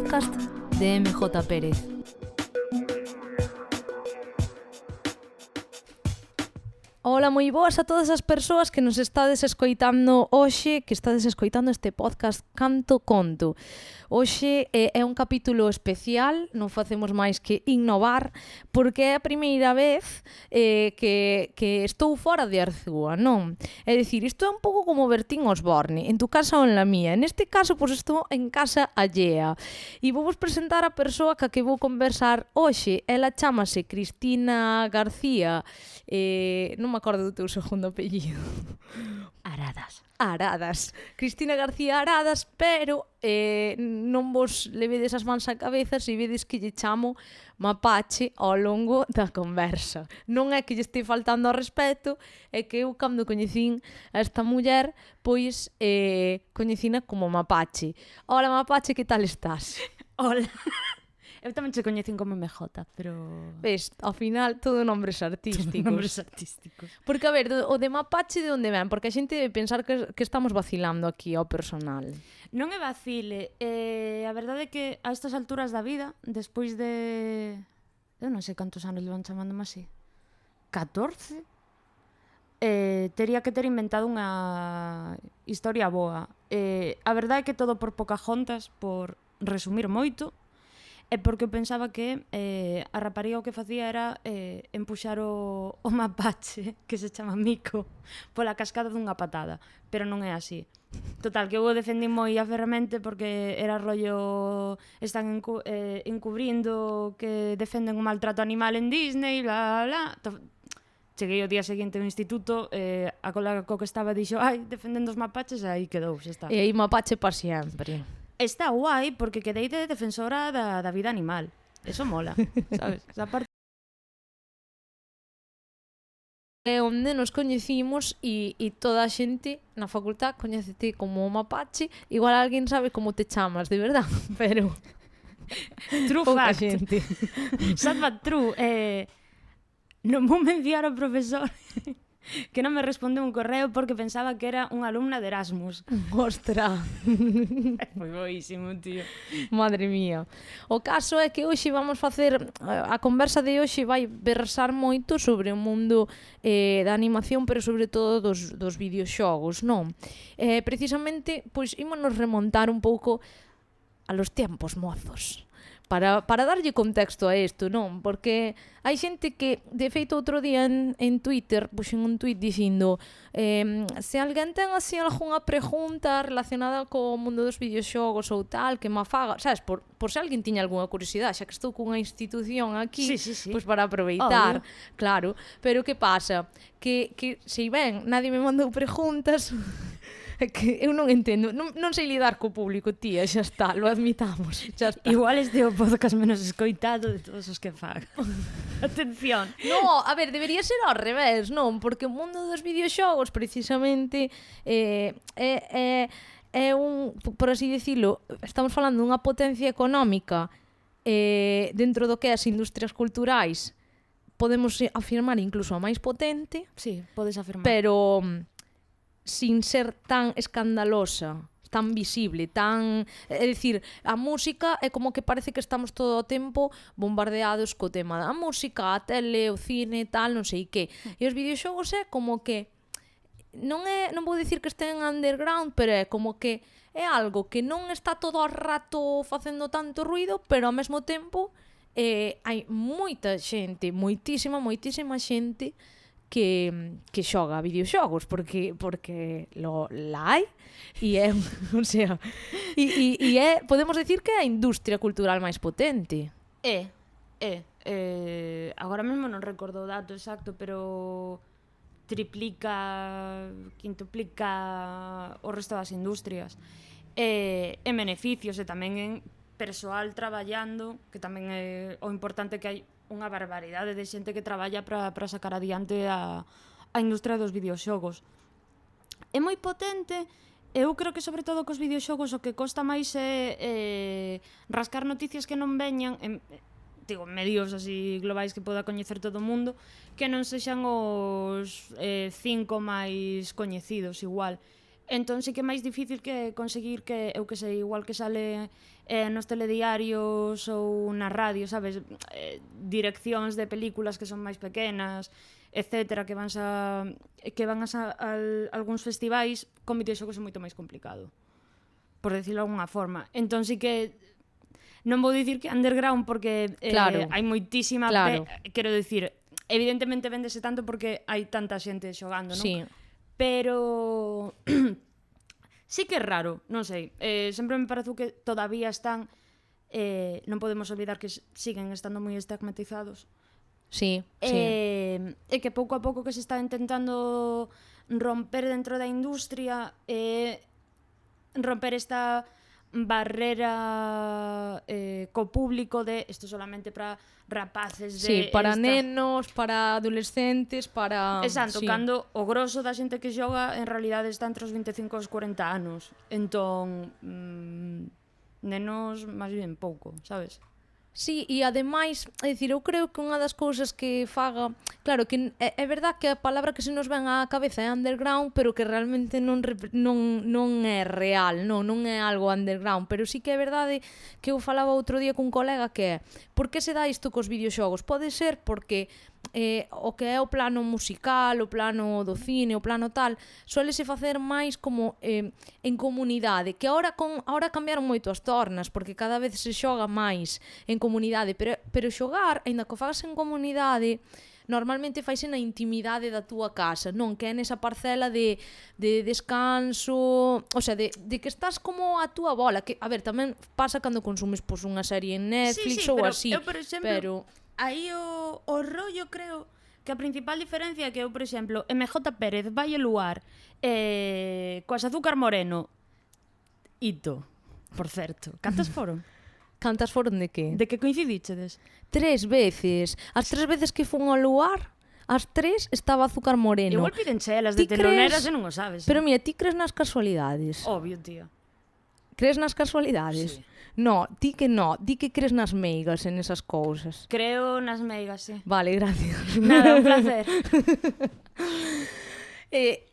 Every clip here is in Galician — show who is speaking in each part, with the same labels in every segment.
Speaker 1: podcast de MJ Pérez. Ola, moi boas a todas as persoas que nos estades escoitando hoxe, que estades escoitando este podcast Canto Conto. Hoxe é un capítulo especial, non facemos máis que innovar, porque é a primeira vez que estou fora de Arzúa, non? É dicir, isto é un pouco como Bertín Osborne, en tu casa ou en la mía. En este caso, pois estou en casa allea. E vou vos presentar a persoa ca que vou conversar hoxe. Ela chámase Cristina García, non me acordo do teu segundo apellido. Aradas. Cristina García Aradas, pero non vos levedes as mans á cabeza se vedes que lle chamo Mapache ao longo da conversa. Non é que lle este faltando ao respeto, é que eu cando coñecín a esta muller, pois coñecina como Mapache. Hola Mapache, que tal estás?
Speaker 2: Hola. Eu tamén che coñecín como MJ, pero...
Speaker 1: Ves, ao final todo nombres artísticos.
Speaker 2: Todo nombres artísticos.
Speaker 1: Porque, a ver, o de Mapache de onde ven? Porque a xente debe pensar que estamos vacilando aquí ao personal.
Speaker 2: Non é vacile. A verdade é que a estas alturas da vida, despois de... Eu non sei cantos anos levan chamándome así. 14? Tería que ter inventado unha historia boa. A verdade é que todo por Pocahontas, por resumir moito, é porque eu pensaba que a rapariga o que facía era empuxar o mapache, que se chama Mico, pola cascada dunha patada, pero non é así. Total, que eu o defendí moi aferramente porque era rollo están encubrindo que defenden o maltrato animal en Disney, bla, bla, bla. Cheguei o día seguinte ao instituto, a colega co que estaba dixo, ai, defendendo os mapaches, e aí quedou, xa está.
Speaker 1: E aí Mapache pa sempre.
Speaker 2: Está guai porque quedei de defensora da vida animal. Eso mola, sabes? Esa parte...
Speaker 1: É onde nos coñecimos e toda a xente na facultad coñécete como Mapache. Igual alguén sabe como te chamas, de verdad, pero...
Speaker 2: True fact.
Speaker 1: Xente.
Speaker 2: Sad but true. Non vou mencionar ao profesor que non me respondeu un correo porque pensaba que era unha alumna de Erasmus.
Speaker 1: Ostra.
Speaker 2: Foi boísimo, tío.
Speaker 1: Madre mía. O caso é que hoxe vamos facer... A conversa de hoxe vai versar moito sobre o mundo da animación, pero sobre todo dos videoxogos, non? Precisamente, pois, ímonos remontar un pouco a los tiempos mozos. Para darlle contexto a isto, non? Porque hai xente que, de feito, outro día en Twitter puxen un tuit dicindo se alguén ten así algunha pregunta relacionada co mundo dos videoxogos ou tal, que ma faga, sabes, por se alguén tiña algunha curiosidade, xa que estou cunha institución aquí,
Speaker 2: sí.
Speaker 1: pois para aproveitar.
Speaker 2: Obvio.
Speaker 1: Claro, pero que pasa? Que se ben, nadie me mandou preguntas... É que eu non entendo, non sei lidar co público, tía, xa está, lo admitamos, xa está.
Speaker 2: Igual este é o podcast menos escoitado de todos os que faga. Atención.
Speaker 1: No, a ver, debería ser ao revés, non? Porque o mundo dos videoxogos, precisamente, é un, por así dicilo, estamos falando dunha potencia económica dentro do que é as industrias culturais, podemos afirmar incluso a máis potente.
Speaker 2: Sí, podes afirmar.
Speaker 1: Pero... sin ser tan escandalosa, tan visible, tan... É dicir, a música é como que parece que estamos todo o tempo bombardeados co tema da música, a tele, o cine, tal, non sei que. E os videoxogos é como que... Non vou dicir que estén underground, pero é como que é algo que non está todo o rato facendo tanto ruido, pero ao mesmo tempo hai moita xente, moitísima xente que xoga videoxogos porque la hai e é, o sea, e é, podemos decir que é a industria cultural máis potente.
Speaker 2: Agora mesmo non recordo o dato exacto, pero triplica, quintuplica o resto das industrias. En beneficios e tamén en persoal traballando, que tamén é o importante que hai unha barbaridade de xente que traballa para sacar adiante a industria dos videoxogos. É moi potente. Eu creo que sobre todo cos videoxogos o que costa máis é rascar noticias que non veñan en medios así globais que poda coñecer todo o mundo, que non sexan os 5 máis coñecidos igual. Entón sí que é máis difícil que conseguir que, eu que sei, igual que sale nos telediarios ou na radio, sabes, direccións de películas que son máis pequenas, etcétera, que van a algúns festivais, con videoxogos é moito máis complicado, por decirlo de alguna forma. Entón sí que non vou dicir que underground porque
Speaker 1: Claro.
Speaker 2: hai moitísima
Speaker 1: Claro.
Speaker 2: quero dicir, evidentemente véndese tanto porque hai tanta xente xogando, non?
Speaker 1: Sí.
Speaker 2: Pero sí que é raro, non sei. Sempre me parece que todavía están non podemos olvidar que siguen estando moi estigmatizados.
Speaker 1: Sí, sí.
Speaker 2: E que pouco a pouco que se está intentando romper dentro da industria, romper esta barrera co público de isto solamente para rapaces de
Speaker 1: Sí, para nenos, para adolescentes, para...
Speaker 2: Exacto,
Speaker 1: sí.
Speaker 2: cando o grosso da xente que xoga en realidade está entre os 25 e os 40 anos. Entón, nenos máis ben pouco, sabes?
Speaker 1: Sí, e ademais, é dicir, eu creo que unha das cousas que faga, claro, que é verdad que a palabra que se nos ven á cabeza é underground, pero que realmente non é real, non é algo underground, pero sí que é verdade que eu falaba outro día cun colega que é, por que se dá isto cos videoxogos? Pode ser porque o que é o plano musical, o plano do cine, o plano tal, suélese facer máis como en comunidade, que ahora cambiaron moito as tornas, porque cada vez se xoga máis en comunidade, pero xogar, aínda que o fagas en comunidade, normalmente faise na intimidade da túa casa, non que é nesa parcela de descanso, o sea, de que estás como a túa bola, que, a ver, tamén pasa cando consumes pois, unha serie en Netflix
Speaker 2: sí,
Speaker 1: ou
Speaker 2: pero
Speaker 1: así,
Speaker 2: eu, por exemplo,
Speaker 1: pero...
Speaker 2: aí o rollo creo que a principal diferencia é que eu, por exemplo, MJ Pérez vai Luar coas Azúcar Moreno, hito, por certo. Cantas foron?
Speaker 1: Cantas foron de que?
Speaker 2: De que coincidíchedes?
Speaker 1: 3 veces. As 3 veces que fun ao lugar, as 3 estaba Azúcar Moreno.
Speaker 2: Igual pídenche elas de
Speaker 1: Ti
Speaker 2: teloneras
Speaker 1: crees-
Speaker 2: e non o sabes.
Speaker 1: Pero mira, ti crees nas casualidades?
Speaker 2: Obvio, tía.
Speaker 1: Crees nas casualidades?
Speaker 2: Sí.
Speaker 1: No, ti que crees nas meigas en esas cousas.
Speaker 2: Creo nas meigas, sí.
Speaker 1: Vale, gracias.
Speaker 2: Nada, un placer.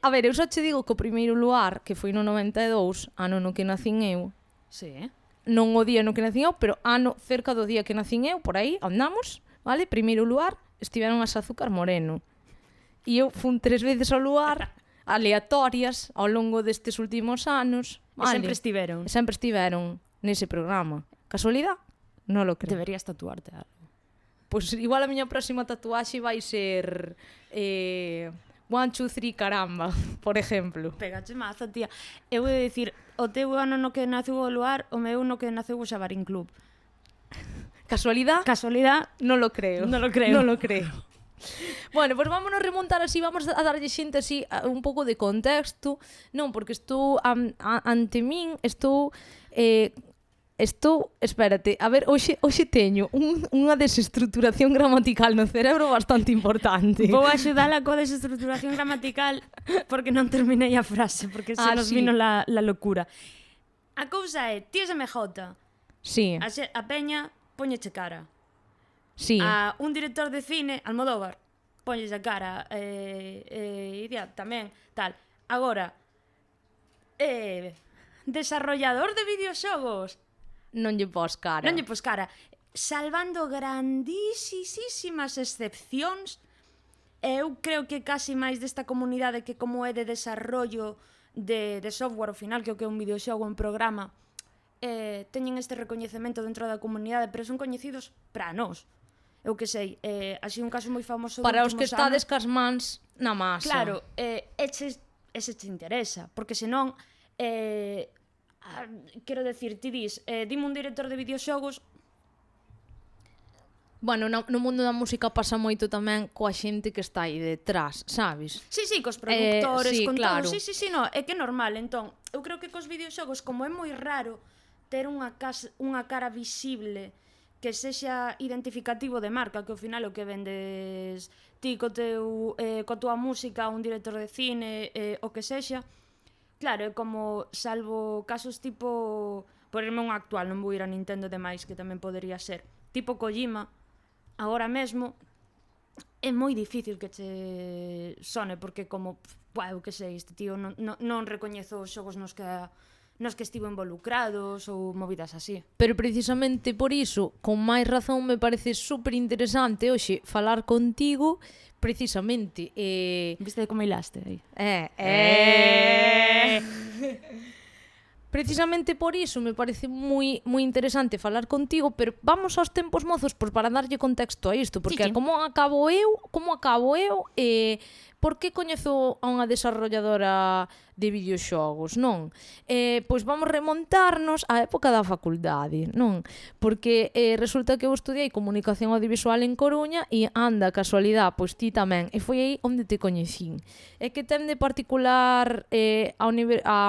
Speaker 1: A ver, eu só che digo que o primeiro luar, que foi no 92, ano no que nacín eu,
Speaker 2: Sí,
Speaker 1: non o día no que nacín eu, pero ano cerca do día que nacín eu, por aí, andamos, vale? Primeiro lugar, estiveron as Azúcar Moreno. E eu fun 3 veces ao lugar, aleatorias, ao longo destes últimos anos.
Speaker 2: E sempre estiveron.
Speaker 1: E sempre estiveron nese programa. Casualidad? Non lo creo.
Speaker 2: Deberías tatuarte algo.
Speaker 1: Pois igual a miña próxima tatuaxe vai ser 1, 2, 3, caramba, por exemplo.
Speaker 2: Pegache mazo, tía. Eu vou dicir, o teu ano no que naceu o Luar, o meu no que naceu o Xabarín Club.
Speaker 1: Casualidad?
Speaker 2: Casualidad,
Speaker 1: Non lo creo.
Speaker 2: Non lo creo.
Speaker 1: Non lo creo. Bueno, pois vámonos remontar así, vamos a darlle xente así un pouco de contexto. Non, porque estou ante min, espérate, a ver, hoxe teño unha desestructuración gramatical no cerebro bastante importante.
Speaker 2: vou axudala coa desestructuración gramatical porque non terminei a frase, porque se nos
Speaker 1: sí.
Speaker 2: vino la locura. A cousa é, ti es MJ,
Speaker 1: Sí,
Speaker 2: a peña póñeche cara.
Speaker 1: sí.
Speaker 2: A un director de cine, Almodóvar, póñese a cara, Iria tamén, tal. Agora, desarrollador de videoxogos,
Speaker 1: Non lle pos cara.
Speaker 2: non lle pos cara, salvando grandísimas excepcións, eu creo que casi máis desta comunidade que como é de desarrollo de software ao final, que é o que é un videoxogo en programa, teñen este recoñecemento dentro da comunidade, pero son coñecidos para nós. Eu que sei, así un caso moi famoso
Speaker 1: Para
Speaker 2: dos
Speaker 1: os que
Speaker 2: últimos
Speaker 1: estades
Speaker 2: anos.
Speaker 1: cas mans na masa.
Speaker 2: Claro, ese te interesa, porque senón quero decir, ti dis, dime un director de videoxogos.
Speaker 1: Bueno, no mundo da música pasa moito tamén coa xente que está aí detrás, sabes?
Speaker 2: Sí, cos productores,
Speaker 1: sí,
Speaker 2: con
Speaker 1: claro.
Speaker 2: todo. Sí, no, é que é normal. Entón, eu creo que cos videoxogos, como é moi raro ter unha cara visible que sexa identificativo de marca, que ao final o que vendes ti coa túa música, un director de cine, o que sexa. Claro, é como, salvo casos tipo, por irme un actual, non vou ir a Nintendo demais, que tamén podería ser, tipo Kojima, agora mesmo, é moi difícil que che sone, porque como, eu que sei, este tío non recoñezo os xogos nos que estivo involucrados ou movidas así.
Speaker 1: Pero precisamente por iso, con máis razón, me parece super interesante hoxe falar contigo, precisamente.
Speaker 2: Viste como hilaste aí?
Speaker 1: Precisamente por iso me parece moi interesante falar contigo, pero vamos aos tempos mozos para darlle contexto a isto, porque
Speaker 2: Sí.
Speaker 1: como acabo eu, por que coñezo a unha desarrolladora de videoxogos, non? Pois vamos remontarnos á época da facultade, non? Porque resulta que eu estudiei comunicación audiovisual en Coruña e anda, casualidade, pois ti tamén, e foi aí onde te coñecín. É que ten de particular a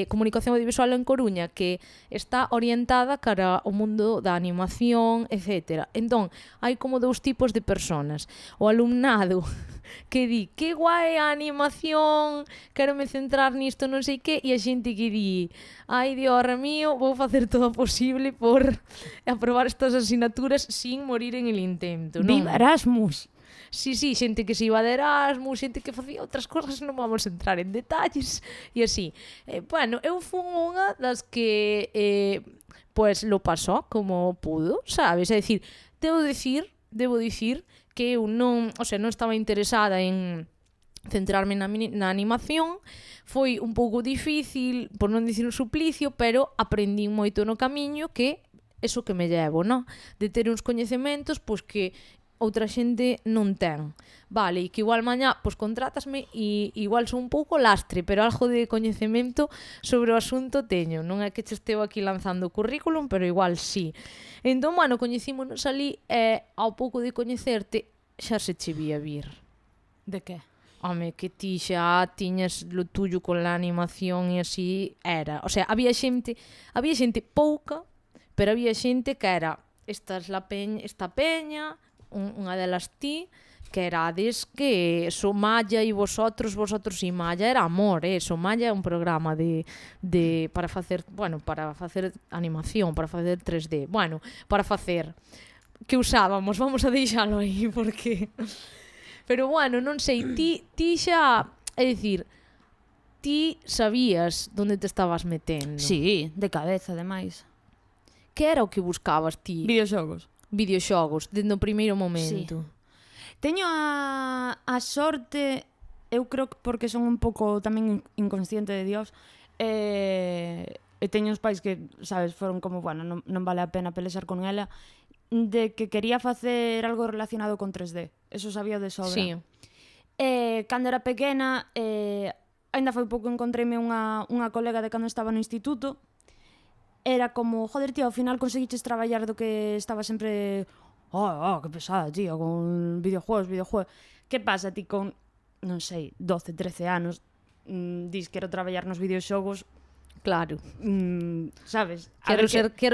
Speaker 1: comunicación audiovisual en Coruña, que está orientada cara ao mundo da animación, etc. Entón, hai como dous tipos de personas. O alumnado que di, que guai a animación, quero me centrar nisto, non sei que, e a xente que di, ai, Dios mío, vou facer todo o posible por aprobar estas asignaturas sin morir en el intento, non?
Speaker 2: Viva Erasmus!
Speaker 1: Sí, xente que se iba de Erasmus, xente que facía outras cosas, non vamos a entrar en detalles, e así. Bueno, eu fui unha das que, pues, lo pasó como pudo, sabes? É dicir, debo dicir que eu non estaba interesada en centrarme na animación, foi un pouco difícil, por non dicir un suplicio, pero aprendín moito no camiño que eso que me llevo, non? De ter uns coñecementos pois que outra xente non ten. Vale, e que igual mañá pois contrátasme e igual son un pouco lastre, pero algo de coñecemento sobre o asunto teño. Non é que che esteo aquí lanzando o currículum, pero igual sí. Entón, bueno, coñecímonos ali e ao pouco de coñecerte xa se che vía vir.
Speaker 2: De que?
Speaker 1: Home, que ti xa tiñas lo tuyo con la animación e así era. O sea, había xente pouca, pero había xente que era esta peña, unha delas ti, que erades que Somalla e vosotros e Malla era amor, Somalla é un programa para facer animación, para facer 3D, para facer que usábamos, vamos a deixalo aí porque pero non sei, ti xa, é dicir, ti sabías onde te estabas metendo.
Speaker 2: Sí, de cabeza, ademais.
Speaker 1: Que era o que buscabas ti? Videoxogos, dende o primeiro momento.
Speaker 2: Sí. Teño a sorte, eu creo que porque son un pouco tamén inconsciente de Dios, e teño uns pais que, sabes, foron como, non vale a pena pelexar con ela, de que quería facer algo relacionado con 3D. Eso sabía de sobra.
Speaker 1: Sí.
Speaker 2: Cando era pequena, ainda foi pouco encontreime unha colega de cando estaba no instituto. Era como, joder, tío, ao final conseguiches traballar do que estaba sempre... que pesada, tío, con videojuegos. Que pasa, ti con, non sei, 12, 13 anos, dis quero traballar nos videoxogos,
Speaker 1: claro.
Speaker 2: Sabes?
Speaker 1: Quero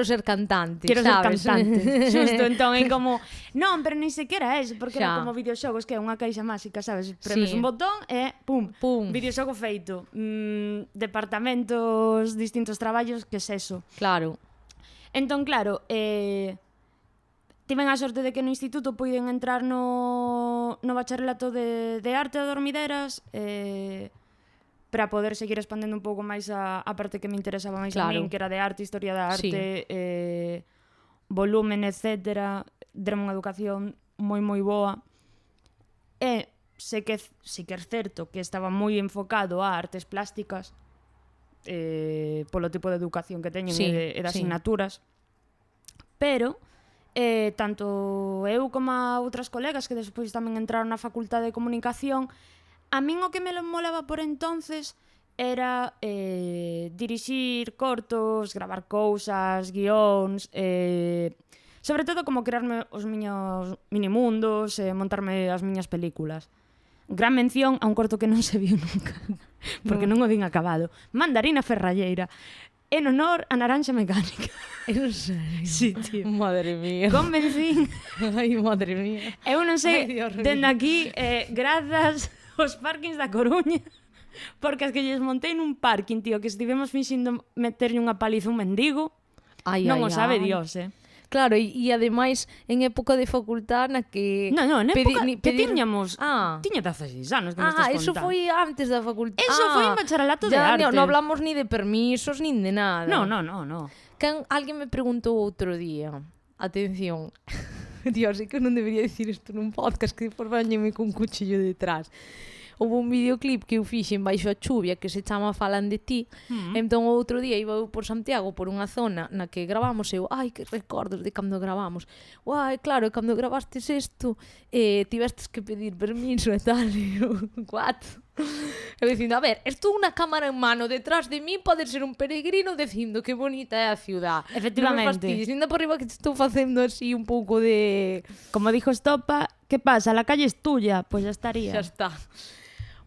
Speaker 1: ser cantante,
Speaker 2: sabes?
Speaker 1: Ser cantante.
Speaker 2: Justo, entón é como, non, pero ni sequera eso, porque
Speaker 1: Xa.
Speaker 2: era como videoxogos, que é unha caixa máxica, sabes? Premes un botón e pum, videoxogo feito. Departamentos, distintos traballos, que é eso?
Speaker 1: Claro.
Speaker 2: Entón, claro, tiven a sorte de que no instituto puiden entrar no bacharelato de arte a dormideras, para poder seguir expandendo un pouco máis a parte que me interesaba máis a min, que era de arte, historia da arte, volumen, etc. Derme unha educación moi boa. E sí que é certo que estaba moi enfocado a artes plásticas, polo tipo de educación que teñen e de asignaturas. Pero tanto eu como a outras colegas que despois tamén entraron na facultade de comunicación, a min o que me molaba por entonces era dirixir cortos, gravar cousas, guións, sobre todo como crearme os miños minimundos, montarme as miñas películas. Gran mención a un corto que non se viu nunca, porque non o vin acabado. Mandarina Ferralleira, en honor a Naranxa Mecánica.
Speaker 1: En serio?
Speaker 2: Sí, tío.
Speaker 1: Madre mía.
Speaker 2: Convencín.
Speaker 1: Ai, madre mía.
Speaker 2: Eu non sei,
Speaker 1: Ai,
Speaker 2: dende aquí, grazas os parkings da Coruña, porque as que lles montei nun parking, tío, que estivemos finxindo meterlle unha paliza un mendigo, non o sabe Dios,
Speaker 1: Claro, e ademais en época de facultad na que...
Speaker 2: Non, en época que tiñamos... Tiña 16 anos que me estás contando.
Speaker 1: Eso foi antes da facultad.
Speaker 2: Eso foi en bacharelato de arte.
Speaker 1: Non hablamos ni de permisos, nin de nada.
Speaker 2: No.
Speaker 1: Alguén me preguntou outro día, atención, Dios, é que non debería dicir isto nun podcast, que por bañeme con cuchillo detrás. Houve un videoclip que eu fixen baixo a chuvia que se chama Falan de ti. Entón outro día iba eu por Santiago por unha zona na que gravamos eu, ai, que recordos de cando gravamos. Uai, claro, cando gravastes isto tivestes que pedir permiso e tal. E eu, what? Eu dicindo, a ver, estou unha cámara en mano detrás de mí, pode ser un peregrino dicindo que bonita é a ciudad.
Speaker 2: Efectivamente.
Speaker 1: Non me fastidies, ainda por riba que te estou facendo así un pouco de...
Speaker 2: Como dijo Estopa, que pasa? La calle es tuya. Pois ya estaría.
Speaker 1: Xa está.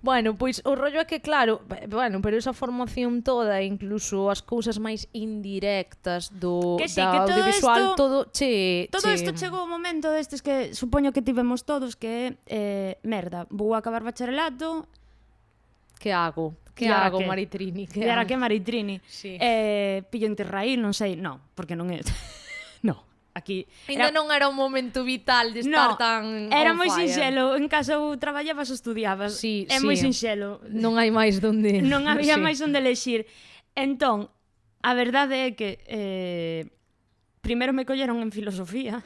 Speaker 1: Bueno, pois o rollo é que claro, pero esa formación toda, incluso as cousas máis indirectas
Speaker 2: que sí,
Speaker 1: da
Speaker 2: que todo
Speaker 1: audiovisual,
Speaker 2: esto,
Speaker 1: todo
Speaker 2: isto chegou o momento destes que supoño que tivemos todos que merda, vou acabar bacharelato.
Speaker 1: Que hago? Que
Speaker 2: E ahora
Speaker 1: hago,
Speaker 2: que?
Speaker 1: Maritrini?
Speaker 2: E ahora que Maritrini?
Speaker 1: Sí.
Speaker 2: Pillo Interrail, non sei, non, porque non é... no. Aquí
Speaker 1: Ainda non era un momento vital de estar tan
Speaker 2: era
Speaker 1: on
Speaker 2: moi
Speaker 1: fire.
Speaker 2: sinxelo, en casa ou traballabas ou estudiabas.
Speaker 1: Sí,
Speaker 2: é moi sinxelo.
Speaker 1: Non hai máis donde...
Speaker 2: Non había máis onde elexir. Entón, a verdade é que primeiro me colleron en filosofía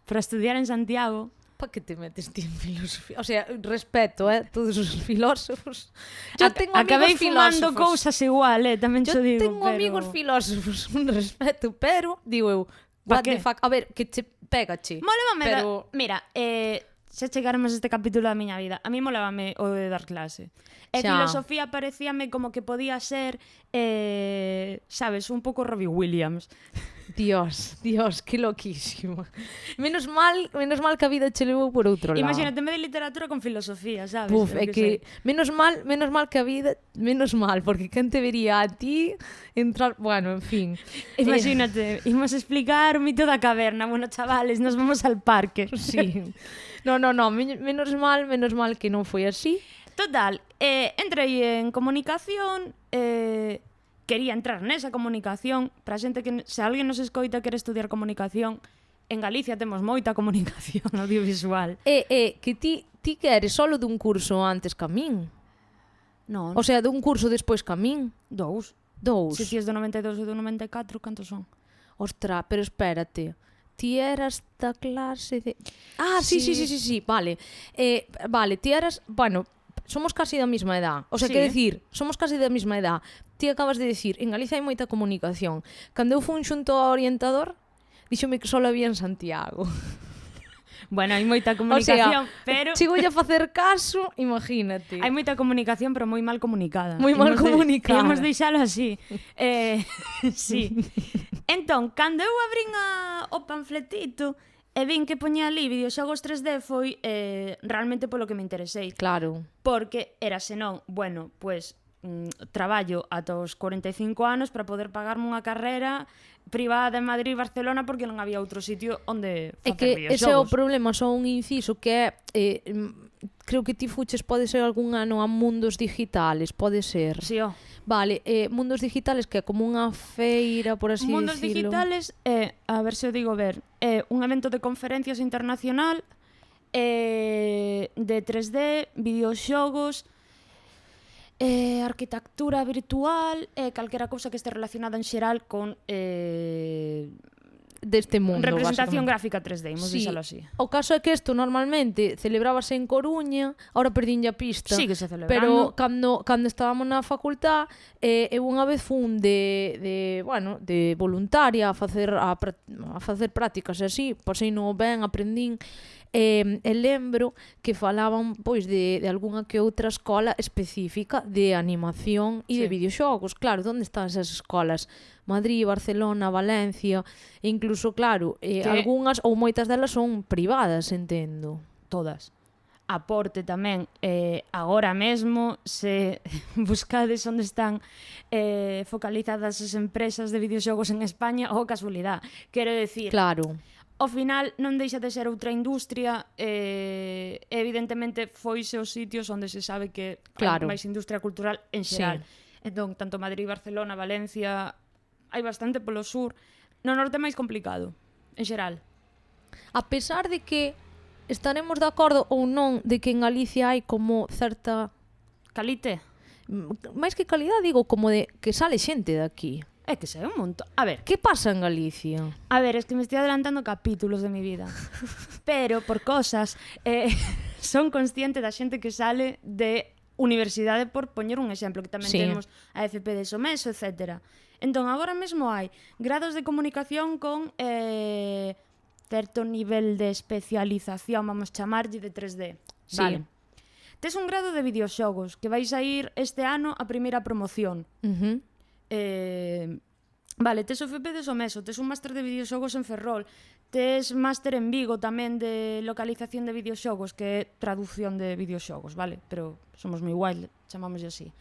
Speaker 2: para estudiar en Santiago.
Speaker 1: Pa que te metes ti en filosofía? O sea, respeto, todos os filósofos. Yo tengo
Speaker 2: Acabei
Speaker 1: amigos
Speaker 2: fumando
Speaker 1: filósofos.
Speaker 2: cousas igual, tamén
Speaker 1: Yo
Speaker 2: xo digo.
Speaker 1: Tengo amigos filósofos, un respeto, pero, digo eu, what the fuck? A ver, que che pégache.
Speaker 2: Mólame
Speaker 1: pero...
Speaker 2: Mira, xa chegaremos a este capítulo da miña vida. A mí molávame o de dar clase. E
Speaker 1: Xa.
Speaker 2: filosofía parecíame como que podía ser, sabes, un pouco Robbie Williams.
Speaker 1: Dios, que loquísimo. Menos mal que a vida che levou por outro lado.
Speaker 2: Imagínate, me de literatura con filosofía, sabes?
Speaker 1: Puf, é que menos mal que a vida, menos mal, porque quen te vería a ti entrar, bueno, en fin.
Speaker 2: Imagínate, imos explicar o mito da caverna. Bueno, chavales, nos vamos al parque.
Speaker 1: Sí. No, menos mal que non foi así.
Speaker 2: Total, entrei en comunicación, quería entrar nesa comunicación, para a xente que, se alguén nos escoita quere estudiar comunicación, en Galicia temos moita comunicación audiovisual.
Speaker 1: Que ti queres solo dun curso antes ca min?
Speaker 2: Non.
Speaker 1: O sea, dun curso despois ca min?
Speaker 2: Dous. Se ti és do 92 e do 94, cantos son?
Speaker 1: Ostra, pero espérate. Ti eras da clase de... Sí, vale. Vale, ti eras... Bueno, somos casi da mesma edad. O sea,
Speaker 2: Sí.
Speaker 1: que decir, somos casi da mesma edad. Ti acabas de decir, en Galicia hai moita comunicación. Cando eu fui xunto ao orientador, díxome que só había en Santiago.
Speaker 2: Bueno, hai moita
Speaker 1: O
Speaker 2: comunicación,
Speaker 1: sea,
Speaker 2: pero...
Speaker 1: chigo a facer caso, imagínate.
Speaker 2: Hai moita comunicación, pero moi mal comunicada.
Speaker 1: Moi mal comunicada.
Speaker 2: Imos deixalo así. Sí. Entón, cando eu abrín o panfletito e vin que poñía ali videoxogos 3D, foi realmente polo que me interesei.
Speaker 1: Claro.
Speaker 2: Porque era senón, bueno, pues traballo ata os 45 anos para poder pagarme unha carreira privada en Madrid e Barcelona, porque non había outro sitio onde
Speaker 1: É
Speaker 2: facer
Speaker 1: que
Speaker 2: videoxogos.
Speaker 1: ese é o problema, só un inciso, que é... creo que ti fuches, pode ser algún ano a Mundos Digitales, pode ser.
Speaker 2: Sí,
Speaker 1: Vale, Mundos Digitales, que é como unha feira, por así
Speaker 2: Mundos
Speaker 1: dicilo.
Speaker 2: Digitales é, a ver se o digo ver, é un evento de conferencias internacional de 3D, videoxogos, arquitectura virtual e calquera cousa que este relacionada en xeral con
Speaker 1: deste mundo,
Speaker 2: representación
Speaker 1: básicamente.
Speaker 2: gráfica 3D, imos
Speaker 1: Sí.
Speaker 2: dixalo así.
Speaker 1: O caso é que isto normalmente celebrábase en Coruña, ahora perdinlle a pista.
Speaker 2: Síguese celebrando.
Speaker 1: Pero cando estábamos na facultad, eu unha vez fun de voluntaria a facer prácticas e así, pasei no ben, aprendín. E lembro que falaban pois de algunha que outra escola específica de animación e de videoxogos. Claro, onde están esas escolas? Madrid, Barcelona, Valencia, e incluso, claro, algunhas ou moitas delas son privadas, entendo.
Speaker 2: Todas. Aporte tamén, agora mesmo, se buscades onde están focalizadas as empresas de videoxogos en España, casualidade. Quero decir,
Speaker 1: Claro.
Speaker 2: ao final non deixa de ser outra industria, evidentemente foise os sitios onde se sabe que
Speaker 1: Claro.
Speaker 2: hai máis industria cultural en xeral.
Speaker 1: Sí.
Speaker 2: Entón, tanto Madrid, Barcelona, Valencia, hai bastante polo sur. No norte é máis complicado. en xeral.
Speaker 1: A pesar de que estaremos de acordo ou non de que en Galicia hai como certa...
Speaker 2: Calite?
Speaker 1: máis que calidad, digo, como de que sale xente de aquí.
Speaker 2: É que sei un montón. A ver,
Speaker 1: Que pasa en Galicia?
Speaker 2: es que me estoy adelantando capítulos de mi vida. Pero, por cosas, son consciente da xente que sale de universidade, por poñer un exemplo, que tamén
Speaker 1: Sí.
Speaker 2: temos a FP de Someso, etc. Entón, agora mesmo hai grados de comunicación con certo nivel de especialización, vamos chamarlle, de 3D.
Speaker 1: Sí.
Speaker 2: Vale. Tes un grado de videoxogos, que vais a ir este ano a primeira promoción. Vale, tes o FP de Someso, tes un máster de videoxogos en Ferrol, tes máster en Vigo tamén de localización de videoxogos, que é traducción de videoxogos, vale? Pero somos moi guai, chamámoslle así.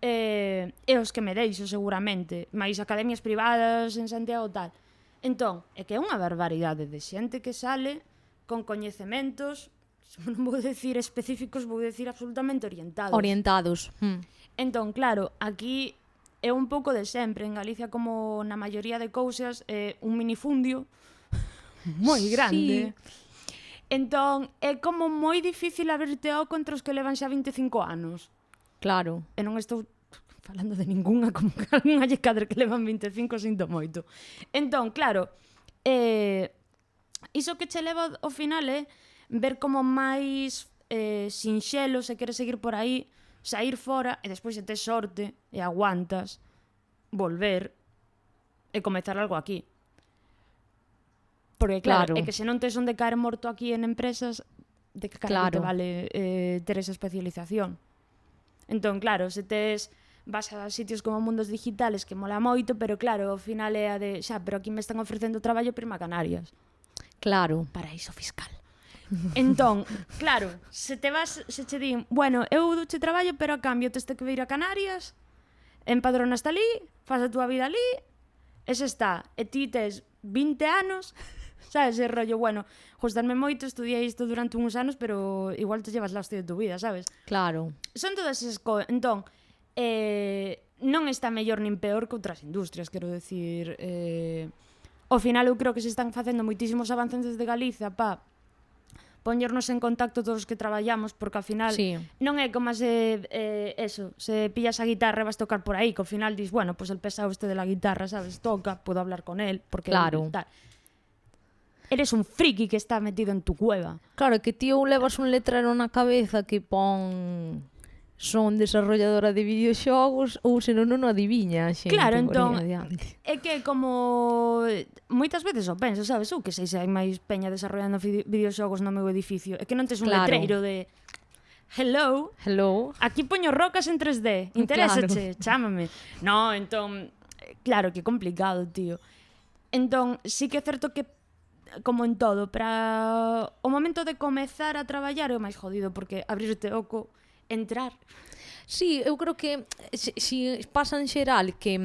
Speaker 2: E os que me deixo, seguramente, máis academias privadas en Santiago tal. Entón, é que é unha barbaridade de xente que sale con coñecementos, non vou decir específicos, vou decir absolutamente orientados.
Speaker 1: Orientados.
Speaker 2: Entón, claro, aquí é un pouco de sempre. En Galicia, como na maioría de cousas, é un minifundio moi grande. Entón, é como moi difícil abrirte o contra os que levan xa 25 anos.
Speaker 1: Claro.
Speaker 2: E non estou falando de ningunha, como que algunha lle cadre que levan 25, sinto moito. Entón, claro, iso que che leva ao final é ver como máis sinxelo, se queres seguir por aí, sair fora e despois se tes sorte e aguantas, volver e comezar algo aquí. Porque claro, é que se non tes onde caer morto aquí en empresas, de que caralho te vale ter esa especialización. Entón, claro, se tes vas a sitios como Mundos Digitales, que mola moito, pero claro, ao final é a de xa, pero aquí me están ofrecendo traballo Prima Canarias.
Speaker 1: Claro.
Speaker 2: Paraíso fiscal. Entón, claro, se te vas, se che din, bueno, eu douche traballo, pero a cambio tes que vir a Canarias, empadronaste ali, faz a túa vida ali, e se está, e ti tes 20 anos, sabes, ese rollo, bueno, gustarme moito, estudiei isto durante uns anos, pero igual te llevas la hostia de tu vida, sabes?
Speaker 1: Claro.
Speaker 2: Son todas esas cousas. Entón, non está mellor nin peor que outras industrias, quero decir, ao final eu creo que se están facendo moitísimos avances desde Galicia pa poñernos en contacto todos os que traballamos, porque ao final non é como se se pillas a guitarra e vas tocar por aí, que ao final dis, bueno, pues el pesado este de la guitarra, sabes, toca, puedo hablar con él, porque
Speaker 1: claro.
Speaker 2: Tal. Eres un friki que está metido en tu cueva.
Speaker 1: Claro, que ti ou levas un letrero na cabeza que pon son desarrolladora de videoxogos ou senón non o adiviña a xente.
Speaker 2: Claro, entón, é que como moitas veces o penso, sabes, ou que sei se hai máis peña desarrollando videoxogos no meu edificio, é que non tes un letreiro de hello, aquí poño rocas en 3D, interésache, chámame. No, entón, claro, que complicado, tío. Entón, sí que é certo que como en todo, para o momento de comezar a traballar é o máis jodido, porque abrirte oco, entrar.
Speaker 1: Sí, eu creo que si pasa en xeral que,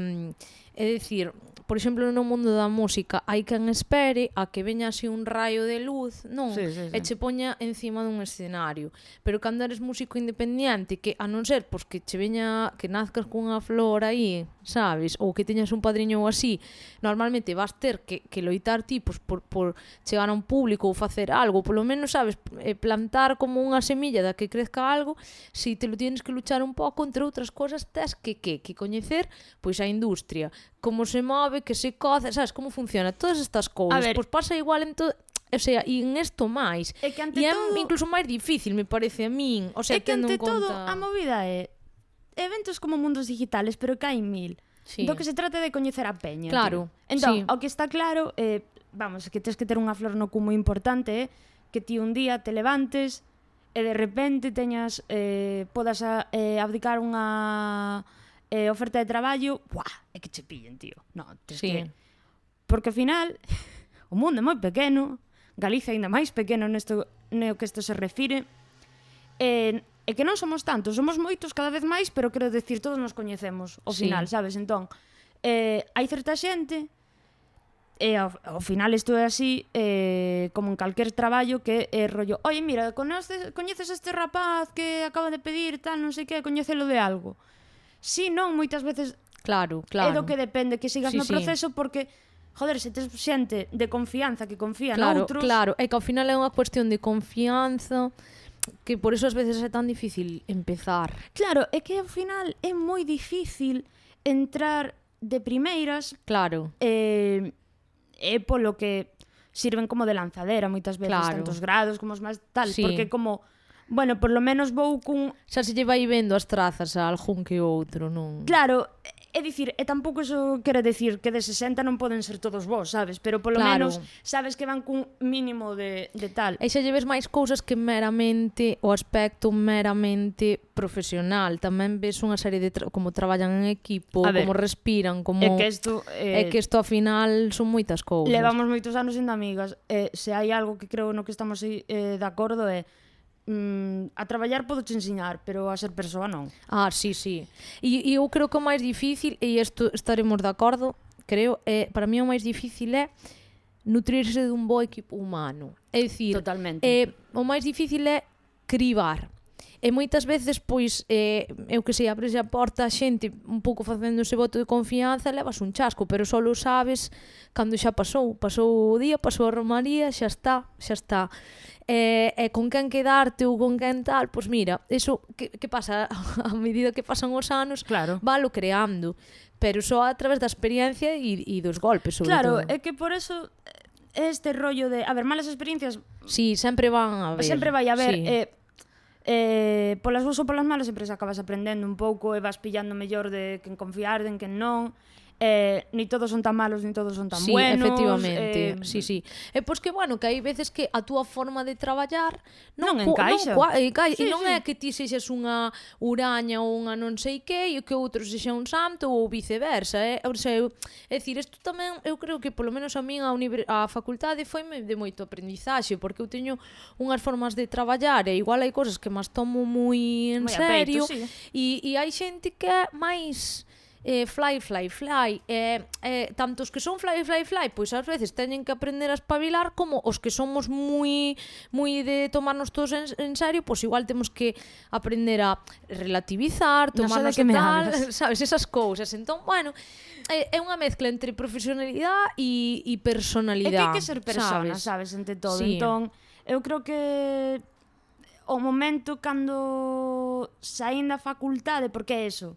Speaker 1: é dicir, por exemplo, no mundo da música hai quen espere a que veña así un raio de luz, non?
Speaker 2: Sí.
Speaker 1: E che poña encima dun escenario. Pero cando eres músico independiente, que a non ser pois que che veña, que nazcas cunha flor aí, sabes? Ou que teñas un padriño ou así, normalmente vas ter que loitar ti pois, por chegar a un público ou facer algo, polo menos, sabes, plantar como unha semilla da que crezca algo. Si te lo tienes que luchar un pouco, entre outras cosas, tes que coñecer pois a industria, como se move, que se coce, sabes, como funciona, todas estas cousas. Pois pasa igual en todo, o sea, e en esto máis.
Speaker 2: É que ante
Speaker 1: e é
Speaker 2: todo,
Speaker 1: incluso máis difícil, me parece a min. O sea,
Speaker 2: é que ante todo
Speaker 1: conta...
Speaker 2: a movida é eventos como Mundos Digitales, pero que hai 1000.
Speaker 1: Sí.
Speaker 2: Do que se trata de coñecer a peña.
Speaker 1: Claro,
Speaker 2: entón, o que está claro vamos, que tens que ter unha flor no cu moi importante, que ti un día te levantes e de repente teñas podas abdicar unha oferta de traballo, é que che pillen, tío. No, tes que... Porque ao final o mundo é moi pequeno, Galicia ainda máis pequeno nesto que isto se refire, e que non somos tantos, somos moitos cada vez máis, pero quero decir, todos nos coñecemos ao final, sabes? Entón, hai certa xente, e ao final isto é así, como en calquer traballo, que é rollo, oye, mira, coñeces este rapaz que acaba de pedir tal, non sei que, coñecelo de algo. Si, non, moitas veces
Speaker 1: claro.
Speaker 2: é do que depende que sigas no proceso, porque joder, se tes xente de confianza que confía
Speaker 1: Claro,
Speaker 2: noutros...
Speaker 1: claro, é que ao final é unha cuestión de confianza que por eso ás veces é tan difícil empezar.
Speaker 2: Claro, é que ao final é moi difícil entrar de primeiras
Speaker 1: Claro,
Speaker 2: polo que sirven como de lanzadera moitas veces,
Speaker 1: Claro.
Speaker 2: tantos grados como os máis tal,
Speaker 1: Sí.
Speaker 2: porque como, bueno, por lo menos vou cun...
Speaker 1: xa se lle vai vendo as trazas a algún que outro, non?
Speaker 2: Claro, é dicir, e tampouco iso quere decir que de 60 non poden ser todos vos, sabes? Pero polo
Speaker 1: Claro.
Speaker 2: menos sabes que van cun mínimo de tal.
Speaker 1: E xa lle ves máis cousas que meramente o aspecto meramente profesional. Tamén ves unha serie de como traballan en equipo,
Speaker 2: A ver,
Speaker 1: como respiran, como...
Speaker 2: É que isto...
Speaker 1: É que isto ao final son moitas cousas.
Speaker 2: levamos moitos anos sendo amigas. Se hai algo que creo no que estamos de acordo é a traballar podo te ensinar, pero a ser persoa non.
Speaker 1: Ah, sí, sí. E eu creo que o máis difícil, e isto estaremos de acordo, creo, para mí o máis difícil é nutrirse dun bo equipo humano. É dicir,
Speaker 2: Totalmente.
Speaker 1: O máis difícil é cribar. E moitas veces, pois, eu que sei, abres a porta a xente un pouco facendo ese voto de confianza, levas un chasco, pero só lo sabes cando xa pasou. Pasou o día, pasou a romaría, xa está, xa está. E con quen quedarte ou con quen tal, pois mira, eso que pasa a medida que pasan os anos,
Speaker 2: Claro.
Speaker 1: valo creando, pero só a través da experiencia e dos golpes, sobre
Speaker 2: Claro,
Speaker 1: todo.
Speaker 2: é que por eso este rollo de... A ver, malas experiencias
Speaker 1: Sí, sempre van a haber.
Speaker 2: sempre vai haber.
Speaker 1: Sí.
Speaker 2: Polas boas ou polas malas sempre se acabas aprendendo un pouco e vas pillando mellor de quen confiar, de en quen non. Ni todos son tan malos, ni todos son tan
Speaker 1: Sí,
Speaker 2: buenos.
Speaker 1: efectivamente, sí, sí. E pois que, bueno, que hai veces que a túa forma de traballar
Speaker 2: Non encaixa.
Speaker 1: E
Speaker 2: Sí,
Speaker 1: non
Speaker 2: sí.
Speaker 1: é que ti sexas unha uraña ou unha non sei que e que outro sexa un santo ou viceversa, O sea, é dicir, isto tamén, eu creo que polo menos a min a facultade foi de moito aprendizaxe, porque eu teño unhas formas de traballar e igual hai cosas que mas tomo moi en
Speaker 2: Moi a peito,
Speaker 1: serio
Speaker 2: sí.
Speaker 1: e hai xente que é máis fly, tanto os que son fly, pois ás veces teñen que aprender a espabilar, como os que somos moi de tomarnos todos en serio, pois igual temos que aprender a relativizar,
Speaker 2: Non sei de
Speaker 1: tomarnos
Speaker 2: que me
Speaker 1: tal,
Speaker 2: hablas.
Speaker 1: sabes, esas cousas. Entón, bueno, é unha mezcla entre profesionalidade e
Speaker 2: É que
Speaker 1: personalidade.
Speaker 2: hai que ser persona, sabes, ante todo.
Speaker 1: Sí.
Speaker 2: Entón, eu creo que o momento cando saín da facultade, porque é eso.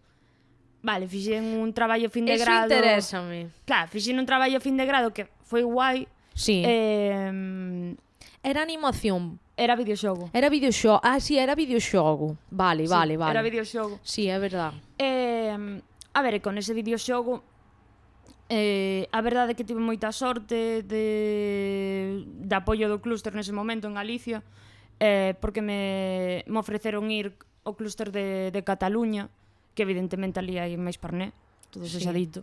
Speaker 2: Vale, fixen un traballo fin de
Speaker 1: Eso
Speaker 2: grado.
Speaker 1: interésame.
Speaker 2: Claro, fixen un traballo fin de grado que foi guai.
Speaker 1: Sí.
Speaker 2: Era
Speaker 1: Era animación.
Speaker 2: videoxogo.
Speaker 1: Era videoxogo. Ah, sí, era videoxogo. Vale,
Speaker 2: Sí,
Speaker 1: vale.
Speaker 2: Era videoxogo.
Speaker 1: Sí, é verdad.
Speaker 2: A ver, e con ese videoxogo a verdade é que tive moita sorte de apoio do clúster nese momento en Galicia, porque me ofreceron ir ao clúster de Cataluña, que evidentemente ali hai máis parné, todo se xa dito.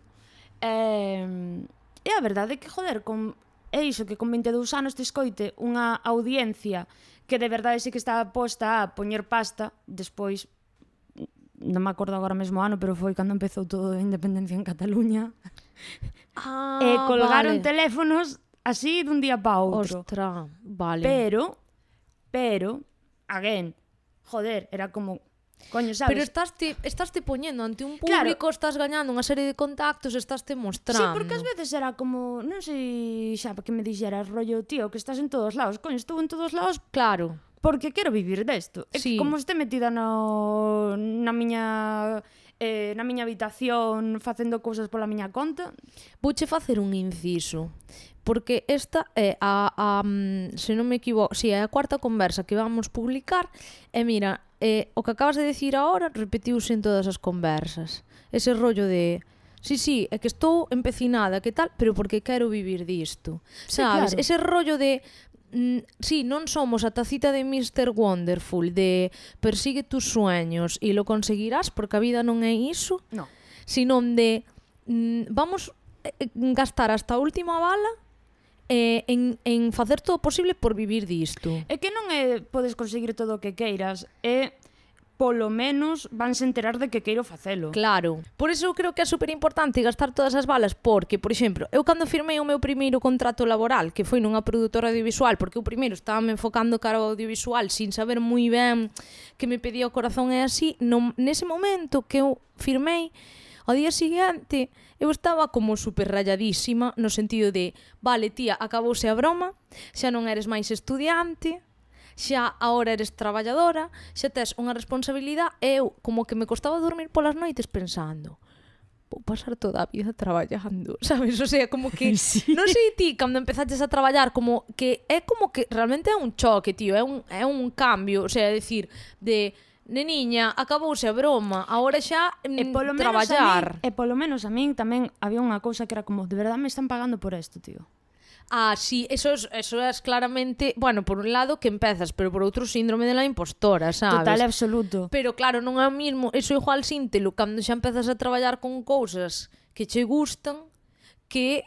Speaker 2: E a verdade é que, joder, é iso, que con 22 anos te escoite unha audiencia que de verdade sí que está posta a poñer pasta, despois non me acordo agora mesmo ano, pero foi cando empezou todo a independencia en Cataluña.
Speaker 1: Ah,
Speaker 2: E colgaron
Speaker 1: vale.
Speaker 2: teléfonos así dun día para outro.
Speaker 1: Ostra, vale.
Speaker 2: Pero, again, joder, era como, coño, sabes?
Speaker 1: Pero estaste poñendo ante un
Speaker 2: Claro.
Speaker 1: público, estás gañando unha serie de contactos, estaste
Speaker 2: Sí,
Speaker 1: mostrando.
Speaker 2: porque ás veces era como, non sei xa para que me dixeras, rollo, tío, que estás en todos lados. Coño, estou en todos lados
Speaker 1: Claro.
Speaker 2: porque quero vivir desto. É que
Speaker 1: Sí.
Speaker 2: como este metida na miña habitación facendo cousas pola miña conta.
Speaker 1: Vouche facer un inciso, porque esta é se non me equivoco, si é a cuarta conversa que vamos publicar, e mira, o que acabas de decir agora repetiuse en todas as conversas. Ese rollo de sí, é que estou empecinada, que tal, pero porque quero vivir disto.
Speaker 2: Sí,
Speaker 1: Sabes?
Speaker 2: claro.
Speaker 1: Ese rollo de sí, non somos a tacita de Mr. Wonderful de persigue tus sueños e lo conseguirás, porque a vida non é iso,
Speaker 2: No.
Speaker 1: senón de vamos gastar hasta a última bala en facer todo o posible por vivir disto.
Speaker 2: É que non podes conseguir todo o que queiras, polo menos vanse enterar de que queiro facelo.
Speaker 1: Claro. Por eso eu creo que é super importante gastar todas as balas, porque, por exemplo, eu cando firmei o meu primeiro contrato laboral, que foi nunha produtora audiovisual, porque eu primeiro estaba me enfocando cara ao audiovisual sin saber moi ben que me pedía o corazón e así, nese momento que eu firmei, Ao día seguinte, eu estaba como super rayadísima no sentido de, vale, tía, acabouse a broma, xa non eres máis estudiante, xa agora eres traballadora, xa tes unha responsabilidade, e eu como que me costaba dormir polas noites pensando, vou pasar toda a vida traballando, sabes? O sea, como que,
Speaker 2: Sí.
Speaker 1: non sei ti, cando empezaches a traballar, como que realmente é un choque, tío, é un cambio, o sea, é dicir, de niña, acabouse a broma, agora xa traballar.
Speaker 2: Polo menos a min tamén había unha cousa que era como, de verdade me están pagando por isto, tío.
Speaker 1: Ah, sí, eso es claramente, bueno, por un lado que empezas, pero por outro síndrome de la impostora, sabes?
Speaker 2: Total e absoluto.
Speaker 1: Pero claro, non é o mismo, eso igual síntelo cando xa empezas a traballar con cousas que che gustan, que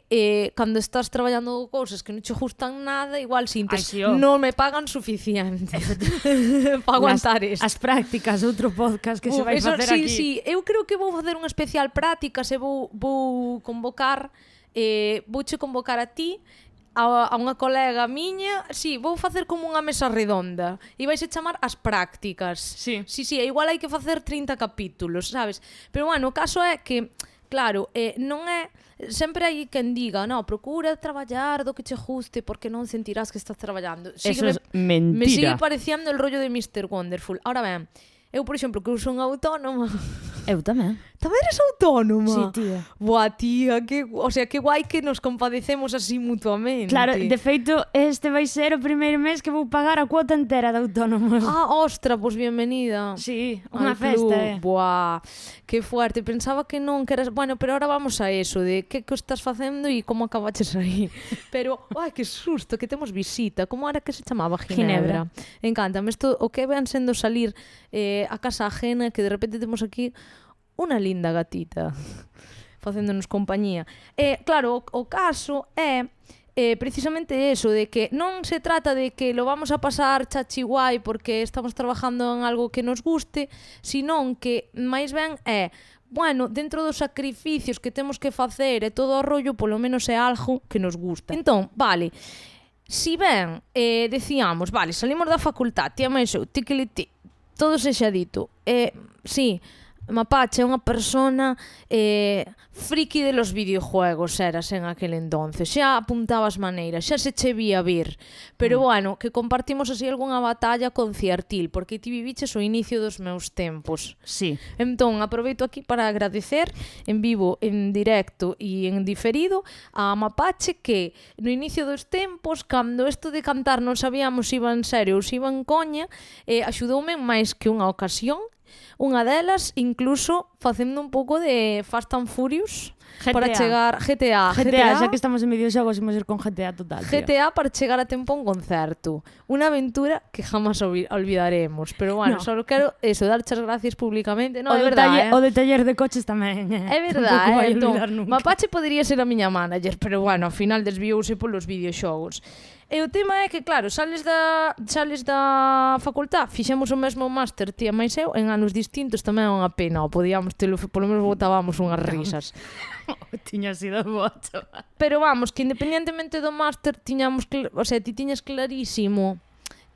Speaker 1: cando estás traballando con cousas que non che gustan nada, igual sintes,
Speaker 2: sí,
Speaker 1: non me pagan suficiente para aguantar isto.
Speaker 2: As prácticas, outro podcast que se vai
Speaker 1: Eso,
Speaker 2: facer
Speaker 1: sí,
Speaker 2: aquí.
Speaker 1: sí, eu creo que vou facer un especial prácticas e vou convocar, vouche convocar a ti, a unha colega miña, sí, vou facer como unha mesa redonda e vais a chamar as prácticas.
Speaker 2: Sí.
Speaker 1: Sí, igual hai que facer 30 capítulos, sabes? Pero bueno, o caso é que, claro, non é... Sempre hai quen diga, no, procura traballar do que che guste porque non sentirás que estás traballando.
Speaker 2: Eso é mentira.
Speaker 1: Me sigue pareciendo el rollo de Mr. Wonderful. Ahora ben, eu, por exemplo, que eu son autónoma...
Speaker 2: Eu tamén.
Speaker 1: Tamén eres autónoma?
Speaker 2: Sí, tía.
Speaker 1: Buah, tía, o sea, que guai que nos compadecemos así mutuamente.
Speaker 2: Claro, de feito, este vai ser o primeiro mes que vou pagar a cuota entera de autónomos.
Speaker 1: Ah, ostra, pois bienvenida.
Speaker 2: Sí, unha
Speaker 1: Al
Speaker 2: festa,
Speaker 1: club. Buah, que fuerte. Pensaba que non, que eras... Bueno, pero ahora vamos a eso, de que estás facendo e como acabaches aí. Pero, ai, que susto, que temos visita. Como era que se chamaba? Ginebra. Encántame. Isto, o que ven sendo salir a casa ajena, que de repente temos aquí unha linda gatita facéndonos compañía. Claro, o caso é precisamente eso, de que non se trata de que lo vamos a pasar chachi guai porque estamos trabajando en algo que nos guste, senón que máis ben é, bueno, dentro dos sacrificios que temos que facer e todo o rollo, polo menos é algo que nos gusta. Entón, vale, si ben decíamos, vale, salimos da facultad, tía máis eu, tiquiliti, todo sexa dito, sí, Mapache é unha persona friki de los videojuegos, eras en aquel entonces, xa apuntabas maneiras, xa se che vía vir, pero bueno, que compartimos así algunha batalla con Ciartil, porque ti viviches o inicio dos meus tempos.
Speaker 2: Sí.
Speaker 1: Entón, aproveito aquí para agradecer en vivo, en directo e en diferido a Mapache que no inicio dos tempos, cando isto de cantar non sabíamos se iba en serio ou se iba en coña, axudoume en máis que unha ocasión. Unha delas, incluso, facendo un pouco de Fast and Furious
Speaker 2: GTA.
Speaker 1: para chegar... GTA,
Speaker 2: xa que estamos en videoxogos, imos ir con GTA total, tío.
Speaker 1: GTA para chegar a tempo a un concerto. Unha aventura que jamás olvidaremos. Pero bueno, só quero eso, darche as gracias públicamente. No, é verdade,
Speaker 2: O de taller de coches tamén.
Speaker 1: É verdade, entón, Mapache podería ser a miña manager, pero bueno, ao final desviouse polos videoxogos. E o tema é que, claro, sales da facultad, fixemos o mesmo máster, tía máis eu, en anos distintos tamén é unha pena, o podíamos telo, polo menos botábamos unhas risas.
Speaker 2: Tiña sido bocho.
Speaker 1: Pero vamos, que independentemente do máster, tiñamos, o sea, ti tiñas clarísimo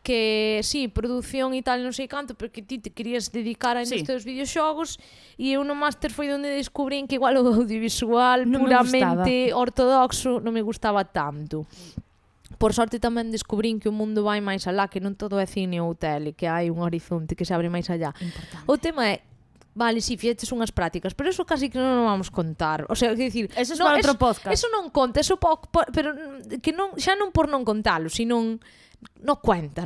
Speaker 1: que, sí, produción e tal, non sei canto, pero que ti te querías dedicar a industria dos videoxogos e eu no máster foi onde descubrín que igual o audiovisual
Speaker 2: non
Speaker 1: puramente ortodoxo non me gustaba tanto. Por sorte tamén descubrín que o mundo vai máis alá, que non todo é cine ou tele, que hai un horizonte que se abre máis allá.
Speaker 2: Importante.
Speaker 1: O tema é, vale, si, fixeches unhas prácticas, pero eso casi que non o vamos contar. O sea, quer dicir,
Speaker 2: eso é para outro podcast.
Speaker 1: Eso non conta, eso pero que non, xa non por non contalo, sino non cuenta.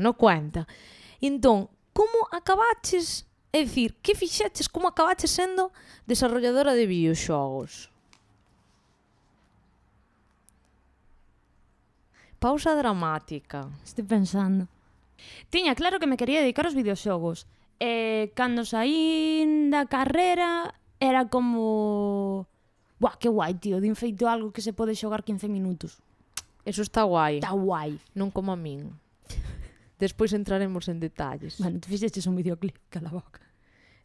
Speaker 1: Entón, como acabaches, é dicir, que fixeches, como acabaches sendo desarrolladora de videoxogos? Pausa dramática.
Speaker 2: Estou pensando. Tiña claro que me quería dedicar aos videoxogos. Cando saín da carrera era como... Buah, que guai, tío, din feito algo que se pode xogar 15 minutos.
Speaker 1: Eso está guai.
Speaker 2: Está guai.
Speaker 1: Non como a min. Despois entraremos en detalles.
Speaker 2: Bueno, te fixeches un videoclip, cala boca.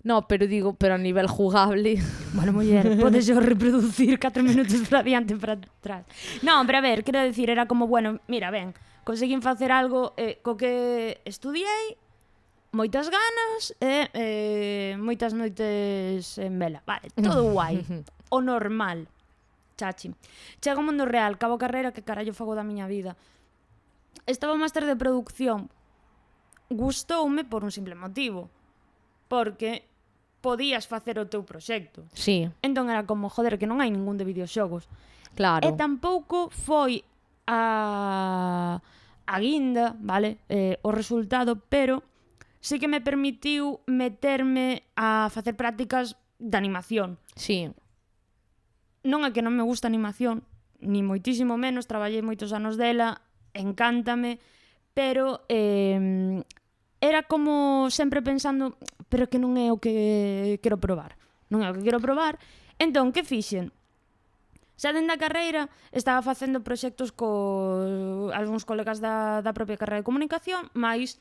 Speaker 1: No, pero digo, pero a nivel jugable.
Speaker 2: Bueno, muller, podes yo reproducir 4 minutos para adiante e para atrás. Non, pero a ver, quero decir, era como, bueno, mira, ben, conseguín facer algo co que estudiei moitas ganas e moitas noites en vela. Vale, todo guai. O normal. Chachi. Chega ao mundo real, cabo carreira, que carallo fago da miña vida. Estaba o máster de producción. Gustoume por un simple motivo. Porque podías facer o teu proxecto.
Speaker 1: Sí,
Speaker 2: Entón era como, joder, que non hai ningún de videoxogos.
Speaker 1: claro.
Speaker 2: E tampouco foi a guinda, vale, o resultado, pero sí que me permitiu meterme a facer prácticas de animación.
Speaker 1: Sí,
Speaker 2: Non é que non me gusta a animación, ni moitísimo menos, traballei moitos anos dela, encántame, pero era como sempre pensando, pero que non é o que quero probar. Non é o que quero probar. Entón, que fixen? Xa dende a carreira estaba facendo proxectos co algúns colegas da propia carreira de comunicación, máis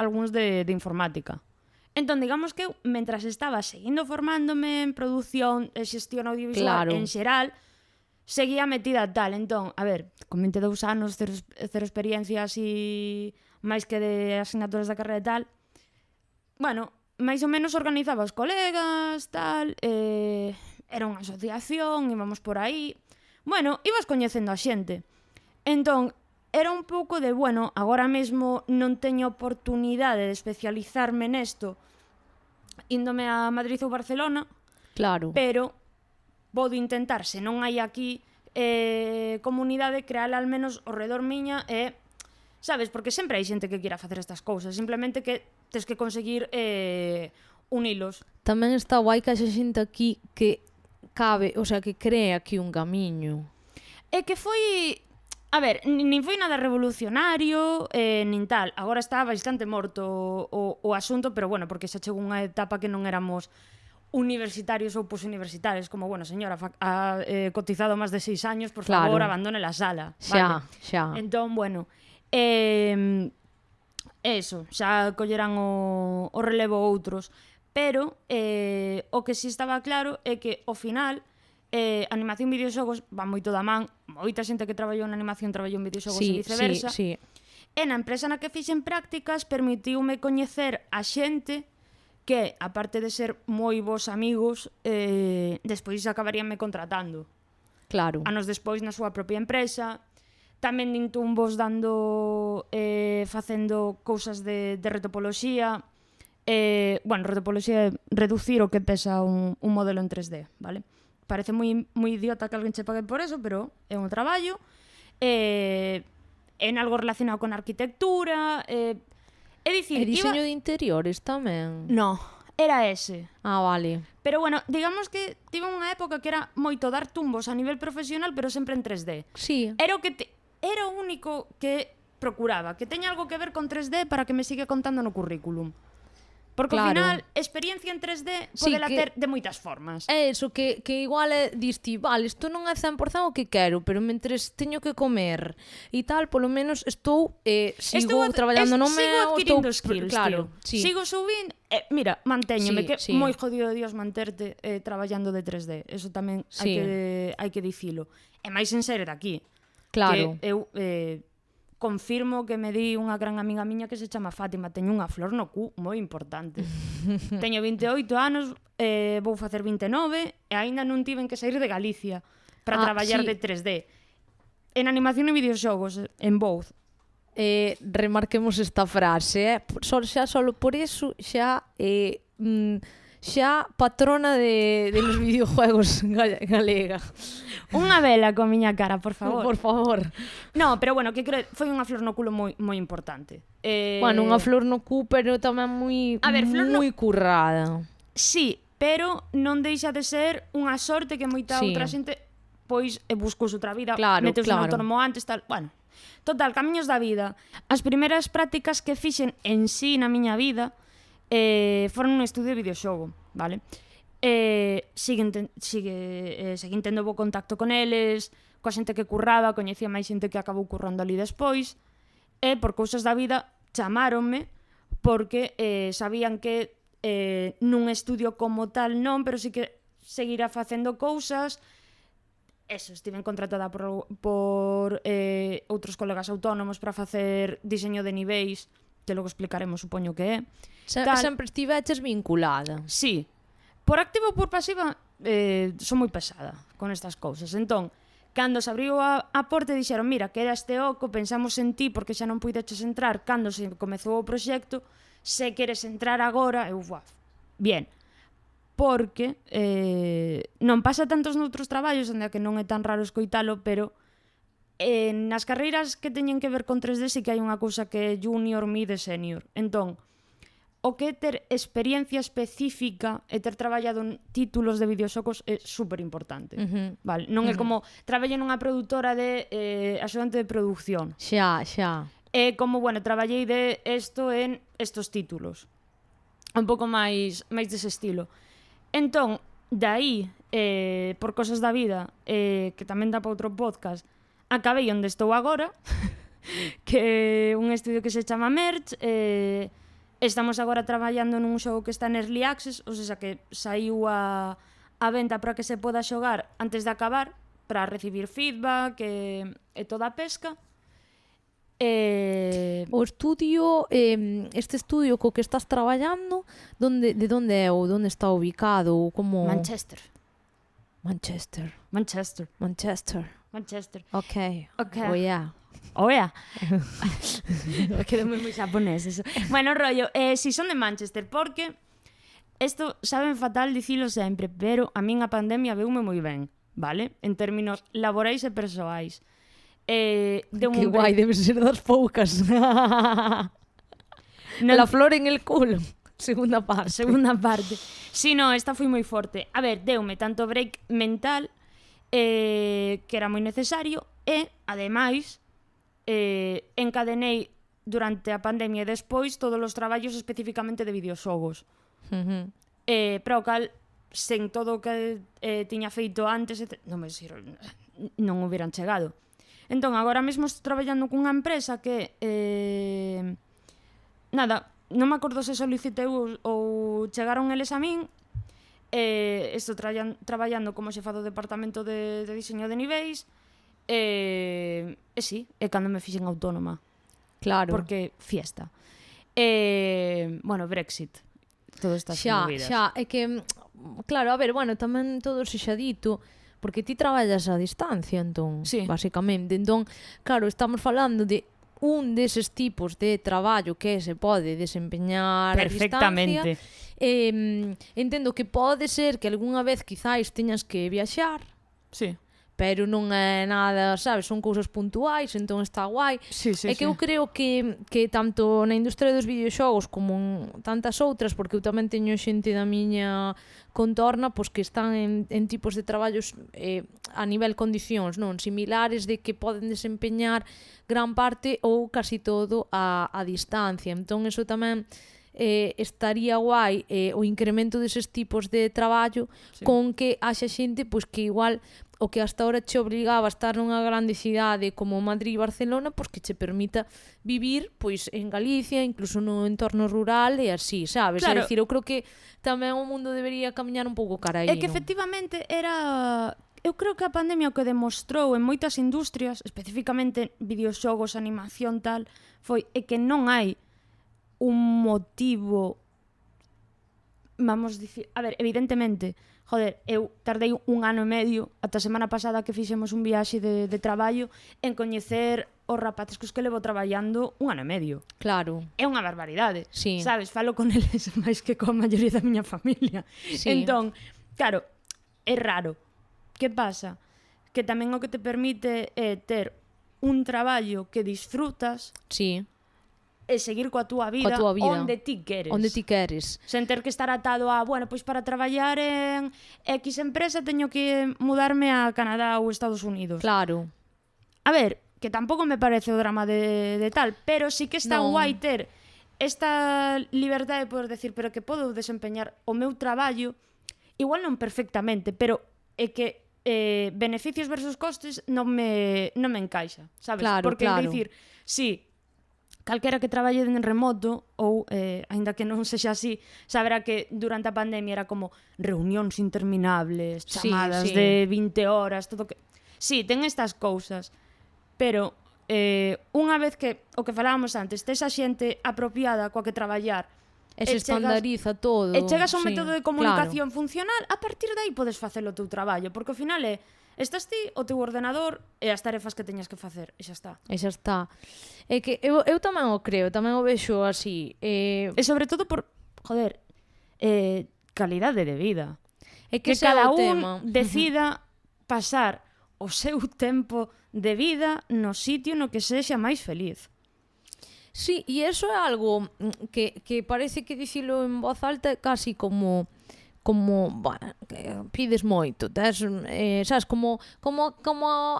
Speaker 2: algúns de informática. Entón, digamos que eu, mentras estaba seguindo formándome en produción e xestión audiovisual
Speaker 1: Claro.
Speaker 2: en xeral, seguía metida tal. Entón, a ver, con 22 anos, cero experiencia así máis que de asignaturas da carreira e tal, bueno, máis ou menos organizaba os colegas, tal, era unha asociación, íbamos por aí. Bueno, ibas coñecendo a xente. Entón, era un pouco de, bueno, agora mesmo non teño oportunidade de especializarme nesto índome a Madrid ou Barcelona,
Speaker 1: claro.
Speaker 2: pero podo intentar, se non hai aquí comunidade, creala al menos ao redor miña e, sabes, porque sempre hai xente que quira facer estas cousas, simplemente que tes que conseguir unilos.
Speaker 1: Tamén está guai que haxa xente aquí que cabe, o sea, que cree aquí un camiño.
Speaker 2: É que foi... A ver, nin foi nada revolucionario, nin tal. Agora está bastante morto o asunto, pero bueno, porque xa chegou unha etapa que non éramos universitarios ou posuniversitarios, como, bueno, señora, ha cotizado máis de 6 años, por favor,
Speaker 1: Claro.
Speaker 2: abandone la sala.
Speaker 1: Xa,
Speaker 2: Vale.
Speaker 1: xa.
Speaker 2: Entón, bueno, eso, xa collerán o relevo outros. Pero o que si estaba claro é que, ao final, animación e videoxogos van moito da man. Moita xente que traballou en animación traballou en videoxogos e viceversa.
Speaker 1: Sí.
Speaker 2: E na empresa na que fixen prácticas permitiume coñecer a xente que, aparte de ser moi bons amigos, despois acabaríanme contratando.
Speaker 1: Claro.
Speaker 2: Anos despois na súa propia empresa. Tamén din tumbos dando, facendo cousas de retopoloxía. Bueno, retopoloxía é reducir o que pesa un modelo en 3D, vale? Parece moi idiota que alguén che pague por eso, pero é un traballo. En algo relacionado con arquitectura. É dicir,
Speaker 1: E diseño de interiores tamén?
Speaker 2: No, era ese.
Speaker 1: Ah, vale.
Speaker 2: Pero bueno, digamos que tive unha época que era moito dar tumbos a nivel profesional, pero sempre en 3D.
Speaker 1: Sí.
Speaker 2: Era o único que procuraba, que teña algo que ver con 3D para que me siga contando no currículum. Porque ao
Speaker 1: Claro.
Speaker 2: final, experiencia en 3D
Speaker 1: Sí,
Speaker 2: podela
Speaker 1: que-
Speaker 2: ter de moitas formas.
Speaker 1: É eso, que igual diste, vale, isto non é 100% o que quero, pero mentres teño que comer e tal, polo menos sigo traballando no
Speaker 2: sigo
Speaker 1: meu,
Speaker 2: adquirindo skills,
Speaker 1: claro,
Speaker 2: tío.
Speaker 1: sí.
Speaker 2: Sigo subindo, mira, mantéñome,
Speaker 1: Sí,
Speaker 2: que
Speaker 1: sí.
Speaker 2: moi jodido de Dios manterte traballando de 3D. Eso tamén
Speaker 1: Sí.
Speaker 2: hai que dicilo. E máis en ser de aquí.
Speaker 1: Claro.
Speaker 2: Que eu confirmo que me di unha gran amiga miña que se chama Fátima. Teño unha flor no cu moi importante. Teño 28 anos, vou facer 29 e aínda non tiven que sair de Galicia para traballar
Speaker 1: sí.
Speaker 2: de 3D. En animación e videoxogos, en both.
Speaker 1: Remarquemos esta frase, xa solo por eso xa patrona de los videojuegos galega.
Speaker 2: Unha vela con miña cara, por favor.
Speaker 1: Por favor.
Speaker 2: No, pero bueno, que creo, foi unha flor no culo moi importante.
Speaker 1: Bueno, unha flor no cu, pero tamén moi currada.
Speaker 2: Sí, pero non deixa de ser unha sorte que moita
Speaker 1: Sí.
Speaker 2: outra xente pois buscouse outra vida,
Speaker 1: Claro,
Speaker 2: meteuse no
Speaker 1: claro.
Speaker 2: autónomo antes, tal, bueno. Total, camiños da vida. As primeiras prácticas que fixen en sí na miña vida foron un estudio de videoxogo, vale? Seguín tendo bo contacto con eles, coa xente que curraba, coñecía máis xente que acabou currando ali despois, e por cousas da vida chamáronme porque sabían que nun estudio como tal non, pero sí que seguirá facendo cousas. Eso, estiven contratada por outros colegas autónomos para facer diseño de niveis que logo explicaremos, supoño que é.
Speaker 1: Sempre estiveches vinculada.
Speaker 2: Sí. Por activa ou por pasiva, son moi pesada con estas cousas. Entón, cando se abriu a porta dixeron, mira, que era este oco, pensamos en ti porque xa non puideches entrar cando se comezou o proxecto, se queres entrar agora, eu, bien. Porque non pasa tantos noutros traballos, onde que non é tan raro escoitalo, pero nas carreiras que teñen que ver con 3D sí que hai unha cousa que é junior, mid e senior. Entón, o que é ter experiencia específica e ter traballado en títulos de videoxogos é super importante. Vale? Non é como traballei nunha produtora de axudante de produción.
Speaker 1: Xa.
Speaker 2: É como, bueno, traballei de isto en estos títulos. Un pouco máis dese estilo. Entón, dai, por cosas da vida, que tamén dá para outro podcast, acabei onde estou agora, que é un estudio que se chama Merge, estamos agora traballando nun xogo que está en Early Access, ou seja, que saiu a venta para que se poda xogar antes de acabar, para recibir feedback e toda a pesca.
Speaker 1: O estudio, este estudio co que estás traballando, de onde é ou onde está ubicado? Como...
Speaker 2: Manchester.
Speaker 1: Ok.
Speaker 2: Oh, yeah. Quedome moi xaponés eso. Bueno, rollo, si son de Manchester, porque isto saben fatal dicilo sempre, pero a min a pandemia veume moi ben, vale? En términos laborais e persoais.
Speaker 1: Que guai, debe ser das poucas. La flor en el culo. Segunda parte.
Speaker 2: Si, no, esta foi moi forte. A ver, deume tanto break mental, que era moi necesario, e, ademais, encadenei durante a pandemia e despois todos os traballos especificamente de videoxogos. Para o cal, sen todo o que tiña feito antes, non hubieran chegado. Entón, agora mesmo estou traballando cunha empresa que non me acordo se solicitei ou chegaron eles a min. Estou traballando como xefa do departamento de diseño de niveis. Sí, é cando me fixen autónoma.
Speaker 1: Claro.
Speaker 2: Porque fiesta. Bueno, Brexit. Todo estas movidas.
Speaker 1: Xa, é que, claro, a ver, bueno, tamén todo se xa dito, porque ti traballas a distancia, entón,
Speaker 2: sí,
Speaker 1: basicamente. Entón, claro, estamos falando de un deses tipos de traballo que se pode desempeñar
Speaker 2: perfectamente
Speaker 1: a distancia. Entendo que pode ser que algunha vez quizáis teñas que viaxar.
Speaker 2: Sí.
Speaker 1: Pero non é nada, sabes, son cousas puntuais, entón está guai.
Speaker 2: Sí,
Speaker 1: é que eu creo que tanto na industria dos videoxogos como en tantas outras, porque eu tamén teño xente da miña contorna pois que están en tipos de traballos a nivel condicións non similares, de que poden desempeñar gran parte ou casi todo a distancia. Entón eso tamén estaría guai o incremento deses tipos de traballo, sí, con que haxa xente pois que igual o que hasta ahora che obligaba a estar nunha grande cidade como Madrid e Barcelona, pois que che permita vivir pois en Galicia, incluso no entorno rural e así, sabes?
Speaker 2: Claro.
Speaker 1: É dicir, eu creo que tamén o mundo debería camiñar un pouco cara aí,
Speaker 2: é que efectivamente era... Eu creo que a pandemia o que demostrou en moitas industrias, especificamente videoxogos, animación, tal, foi que non hai un motivo, vamos dicir, a ver, evidentemente, joder, eu tardei 1 ano e medio ata a semana pasada que fixemos un viaxe de traballo en coñecer os rapaces cos que levo traballando 1 ano e medio.
Speaker 1: Claro.
Speaker 2: É unha barbaridade,
Speaker 1: sí,
Speaker 2: sabes? Falo con eles máis que coa maioría da miña familia.
Speaker 1: Sí.
Speaker 2: Entón, claro, é raro. Que pasa? Que tamén o que te permite é ter un traballo que disfrutas,
Speaker 1: sí,
Speaker 2: e seguir coa túa vida, onde ti queres. Sen ter que estar atado a, bueno, pois para traballar en X empresa teño que mudarme a Canadá ou Estados Unidos.
Speaker 1: Claro.
Speaker 2: A ver, que tampouco me parece o drama de tal, pero sí que está guai ter esta liberdade de poder decir, pero que podo desempeñar o meu traballo, igual non perfectamente, pero é que beneficios versus costes non me encaixa, sabes?
Speaker 1: Claro,
Speaker 2: porque
Speaker 1: claro.
Speaker 2: Dicir, sí, calquera que traballe en remoto ou, aínda que non sexa así, saberá que durante a pandemia era como reunións interminables, chamadas
Speaker 1: sí,
Speaker 2: de 20 horas, todo que... Sí, ten estas cousas, pero unha vez que, o que falábamos antes, tes a xente apropiada coa que traballar,
Speaker 1: E se estandariza todo.
Speaker 2: e chegas a un
Speaker 1: sí,
Speaker 2: método de comunicación funcional, a partir de aí podes facer o teu traballo, porque ao final estás ti, o teu ordenador e as tarefas que teñas que facer, e xa está.
Speaker 1: E xa está. É que eu tamén o creo, tamén o vexo así.
Speaker 2: E sobre todo por, joder, calidade de vida.
Speaker 1: É
Speaker 2: Que
Speaker 1: ese é
Speaker 2: cada
Speaker 1: o
Speaker 2: un
Speaker 1: tema.
Speaker 2: decida pasar o seu tempo de vida no sitio no que sexa máis feliz.
Speaker 1: Sí, e iso é algo que parece que dicilo en voz alta é casi como bueno, que pides moito, sabes, como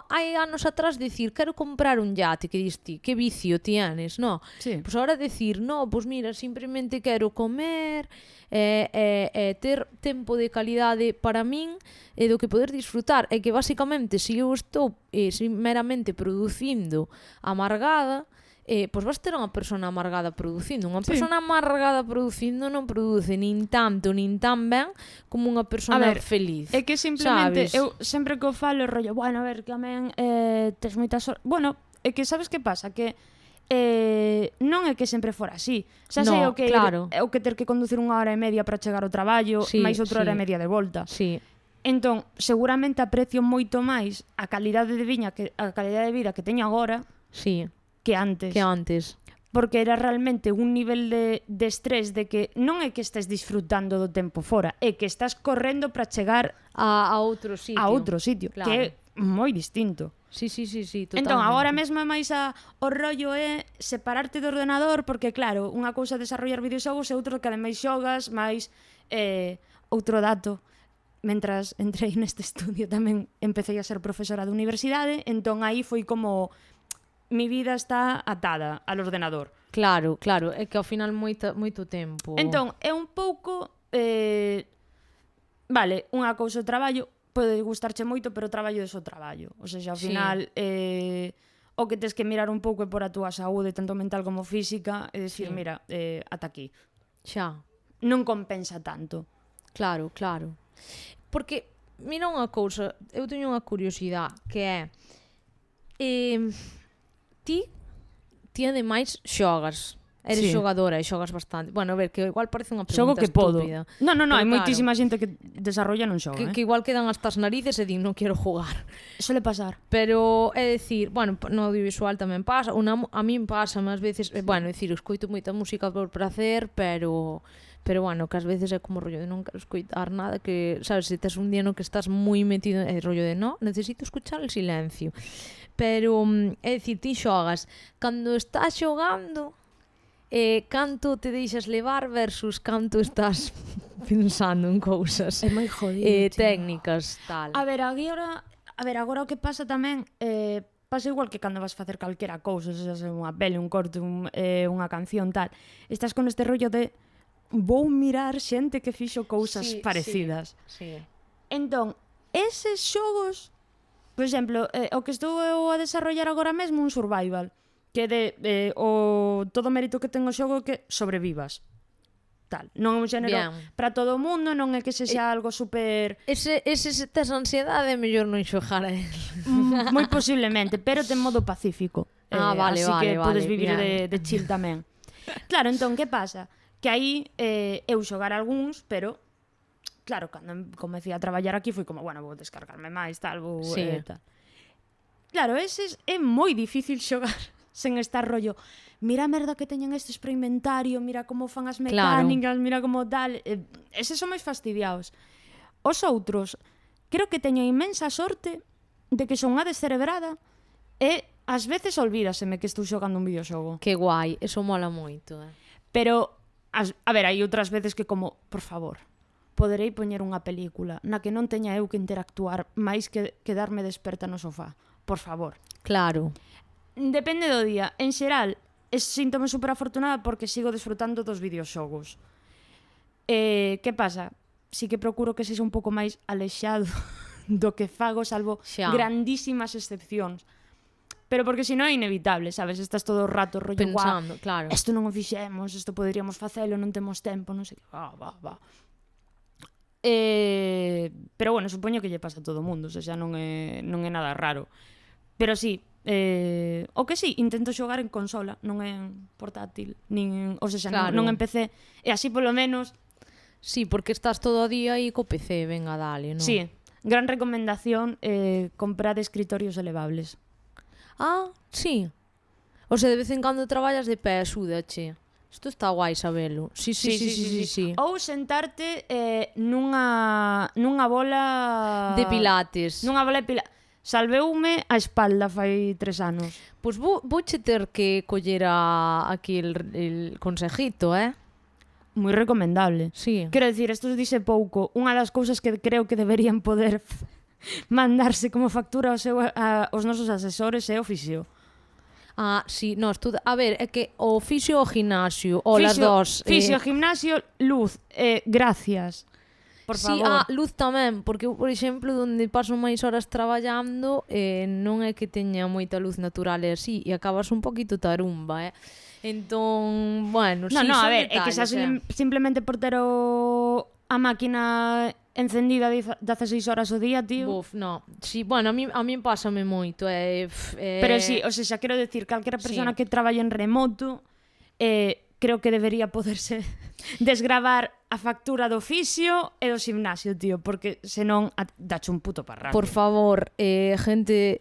Speaker 1: hai anos atrás dicir, quero comprar un yate, que dis ti, que vicio tienes, no?
Speaker 2: Sí.
Speaker 1: Pues ahora decir, no, pues mira, simplemente quero comer, ter tempo de calidade para min e do que poder disfrutar, é que basicamente se eu estou meramente producindo amargada, pois vas ter unha persona amargada producindo. Unha persona amargada producindo non produce nin tanto, nin tan ben como unha persona feliz.
Speaker 2: É que simplemente,
Speaker 1: sabes?
Speaker 2: eu sempre que o falo, rollo, bueno, a ver, que amén tes moitas horas... Bueno, é que sabes que pasa? Que non é que sempre fora así. Xa sei o que
Speaker 1: claro.
Speaker 2: o que ter que conducir 1 hora e media para chegar ao traballo, máis outra hora e media de volta.
Speaker 1: Sí.
Speaker 2: Entón, seguramente aprecio moito máis a calidade de vida que teño agora,
Speaker 1: Sí.
Speaker 2: que antes. Porque era realmente un nivel de estrés de que non é que estés disfrutando do tempo fora, é que estás correndo para chegar
Speaker 1: a outro sitio.
Speaker 2: A outro sitio,
Speaker 1: claro.
Speaker 2: que é moi distinto.
Speaker 1: Sí, totalmente.
Speaker 2: Entón, agora mesmo é máis o rollo é separarte do ordenador, porque claro, unha cousa é desarrollar videoxogos e outra que ademais xogas, máis outro dato. Mentras entrei neste estudio tamén empecé a ser profesora de universidade, entón aí foi como mi vida está atada al ordenador.
Speaker 1: Claro, é que ao final moito tempo.
Speaker 2: Entón, é un pouco vale, unha cousa o traballo pode gustarche moito, pero o traballo é só traballo. O sea, ao final o que tes que mirar un pouco é por a túa saúde, tanto mental como física, e dicir, mira, ata aquí.
Speaker 1: Xa.
Speaker 2: Non compensa tanto.
Speaker 1: Claro. Porque, mira unha cousa, eu teño unha curiosidade, que é ti ademais xogas. Eres xogadora e xogas bastante. Bueno, a ver, que igual parece unha pregunta estúpida.
Speaker 2: Non, hai moitísima xente que desarrolla non xoga.
Speaker 1: Que igual quedan hasta as narices e din, non quero jugar.
Speaker 2: Suele pasar.
Speaker 1: Pero é dicir, bueno, no audiovisual tamén pasa, a min pasa máis veces, bueno, é dicir, escoito moita música por placer, pero bueno, que ás veces é como rollo de non quero escoitar nada, que, sabes, se tes un día no que estás moi metido, é rollo de, no, necesito escuchar el silencio. Pero, é dicir, ti xogas, cando estás xogando, canto te deixas levar versus canto estás pensando en cousas
Speaker 2: moi jodido,
Speaker 1: técnicas, tal.
Speaker 2: A ver, agora o que pasa tamén pasa igual que cando vas facer calquera cousa, se unha peli, un corte, unha canción, tal. Estás con este rollo de vou mirar xente que fixo cousas parecidas.
Speaker 1: Sí.
Speaker 2: Entón, eses xogos, por exemplo, o que estou a desarrollar agora mesmo un survival, que o todo mérito que ten o xogo que sobrevivas. Tal. Non é un xénero para todo o mundo, non é que sexa algo super...
Speaker 1: Ese tes ansiedade é mellor non xogar a él.
Speaker 2: Moi posiblemente, pero ten modo pacífico.
Speaker 1: Vale,
Speaker 2: así que podes vivir
Speaker 1: bien.
Speaker 2: de chill tamén. Claro, entón, que pasa? Que aí eu xogar algúns, pero claro, cando comecei a traballar aquí foi como, bueno, vou descargarme máis, tal, tal. Claro, eses é moi difícil xogar sen estar rollo, mira a merda que teñen estes para inventario, mira como fan as mecánicas, mira como tal. Eses son máis fastidiados. Os outros, creo que teño inmensa sorte de que son unha descerebrada e ás veces olvídaseme que estou xogando un videoxogo.
Speaker 1: Que guai, eso mola moito.
Speaker 2: Pero, a ver, hai outras veces que como, por favor, poderei poñer unha película na que non teña eu que interactuar máis que quedarme desperta no sofá. Por favor.
Speaker 1: Claro.
Speaker 2: Depende do día. En xeral, síntome super afortunada porque sigo desfrutando dos videoxogos. Que pasa? Sí que procuro que sexa un pouco máis alexado do que fago, salvo grandísimas excepcións. Pero porque senón é inevitable, sabes? Estás todo o rato rollo,
Speaker 1: pensando, claro.
Speaker 2: Isto non o fixemos, isto poderíamos facelo, non temos tempo, non sei que. Va. Pero bueno, supoño que lle pasa a todo o mundo, o sea, xa non é nada raro. Pero sí, O que sí, intento xogar en consola, non en portátil, nin, ou seja,
Speaker 1: Claro.
Speaker 2: non en PC. E así polo menos,
Speaker 1: Sí, porque estás todo o día aí co PC, venga, dale, non?
Speaker 2: sí, gran recomendación comprar escritorios elevables.
Speaker 1: Ah, sí. O sea, de vez en cando traballas de pé, axúdache. Isto está guai sabelo. Sí.
Speaker 2: Ou sentarte nunha bola
Speaker 1: De pilates.
Speaker 2: Nunha bola de pilates. Salveume a espalda fai 3 anos.
Speaker 1: Pois vouche ter que coller aquí el consejito,
Speaker 2: Moi recomendable.
Speaker 1: Sí.
Speaker 2: Quero dicir, isto dice pouco. Unha das cousas que creo que deberían poder mandarse como factura aos nosos asesores é o fisio.
Speaker 1: Ah, sí, no, a ver, é que o fisio o gimnasio, o las dos.
Speaker 2: Fisio, gimnasio, luz, gracias. Por
Speaker 1: Sí,
Speaker 2: favor.
Speaker 1: luz tamén, porque eu, por exemplo, onde paso máis horas traballando, non é que teña moita luz natural e así, e acabas un poquito tarumba, Entón, bueno,
Speaker 2: No,
Speaker 1: sí,
Speaker 2: a
Speaker 1: son
Speaker 2: ver, é que xa
Speaker 1: detalles,
Speaker 2: simplemente por ter a máquina encendida 16 horas ao día, tío.
Speaker 1: Buf, no. Sí, bueno, a mí pásame moito,
Speaker 2: Pero sí, o sea, xa quero decir, calquera persona
Speaker 1: Sí.
Speaker 2: que traballe en remoto, creo que debería poderse desgravar a factura do fisio e do gimnasio, tío, porque senón dache un puto parraque.
Speaker 1: Por favor, gente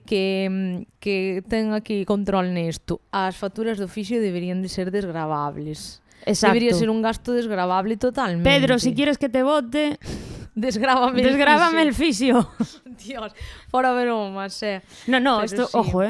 Speaker 1: que ten aquí control nesto, as facturas do fisio deberían de ser desgravables.
Speaker 2: Exacto.
Speaker 1: Debería ser un gasto desgravable totalmente.
Speaker 2: Pedro, si quieres que te vote,
Speaker 1: Desgrávame
Speaker 2: desgrábame el fisio.
Speaker 1: Dios, fora bromas,
Speaker 2: No,
Speaker 1: Pero
Speaker 2: esto,
Speaker 1: sí.
Speaker 2: ojo,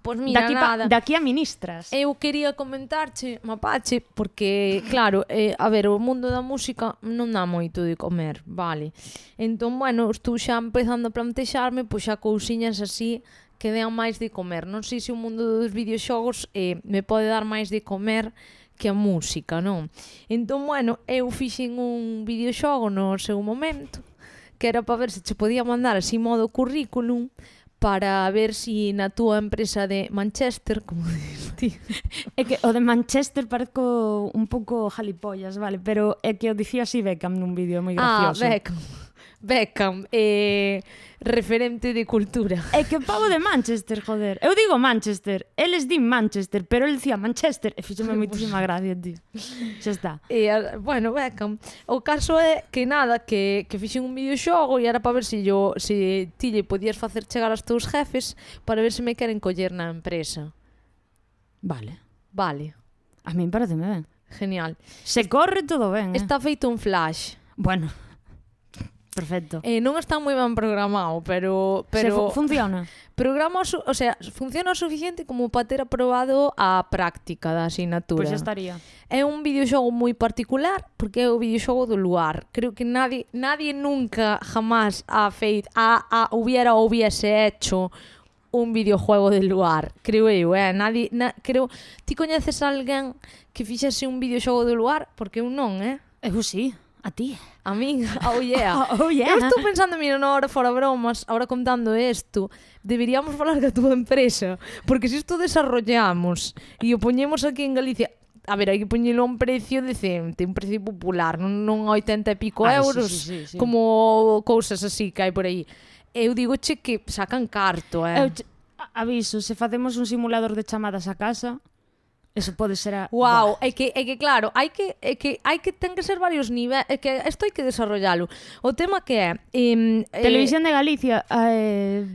Speaker 1: Pois mira, nada.
Speaker 2: De aquí a ministras.
Speaker 1: Eu quería comentarche, Mapache, porque, claro, a ver, o mundo da música non dá moito de comer, vale? Entón, bueno, estou xa empezando a plantexarme, pois xa cousiñas así que dean máis de comer. Non sei se o mundo dos videoxogos me pode dar máis de comer que a música, non? Entón, bueno, eu fixen un videoxogo no seu momento, que era para ver se che podía mandar así modo currículum, para ver si na túa empresa de Manchester, como dices ti.
Speaker 2: É que o de Manchester parezco un pouco jalipollas, vale? Pero é que o dicía así Beckham nun vídeo moi gracioso.
Speaker 1: Beckham, referente de cultura.
Speaker 2: É que o pavo de Manchester, joder. Eu digo Manchester, eles din Manchester, pero el dicía Manchester e fíxome moitísima gracia, tío. Xa está.
Speaker 1: Bueno, Beckham, o caso é que nada, que fixen un videoxogo e era para ver se ti lle podías facer chegar aos teus jefes para ver se me queren coller na empresa.
Speaker 2: Vale.
Speaker 1: Vale,
Speaker 2: A min pareceme ben.
Speaker 1: genial.
Speaker 2: Se corre todo ben,
Speaker 1: Está feito un flash.
Speaker 2: Bueno, perfecto.
Speaker 1: Non está moi ben programado, pero
Speaker 2: Funciona.
Speaker 1: o sea, funciona o suficiente como para ter aprobado a práctica da asignatura.
Speaker 2: Pois xa estaría.
Speaker 1: É un videoxogo moi particular porque é o videoxogo do luar. Creo que nadie nunca jamás hubiese hecho un videojuego del luar, creo eu, creo, ti coñeces a alguén que fixese un videoxogo do luar? Porque eu non,
Speaker 2: Eu sí, a ti.
Speaker 1: A min, oh yeah.
Speaker 2: Oh, yeah.
Speaker 1: Eu estou pensando, mira, na hora fora bromas, ahora contando isto, deberíamos falar da túa empresa, porque se isto desarrollamos e o poñemos aquí en Galicia, a ver, hai que poñelo a un precio decente, un precio popular, non a 80 e pico euros,
Speaker 2: sí.
Speaker 1: como cousas así que hai por aí. Eu digo que sacan carto,
Speaker 2: Aviso, se facemos un simulador de chamadas a casa, eso pode ser a...
Speaker 1: Wow, é que claro, ten que ser varios niveis, é que isto hai que desarrollalo. O tema que é
Speaker 2: Televisión de Galicia,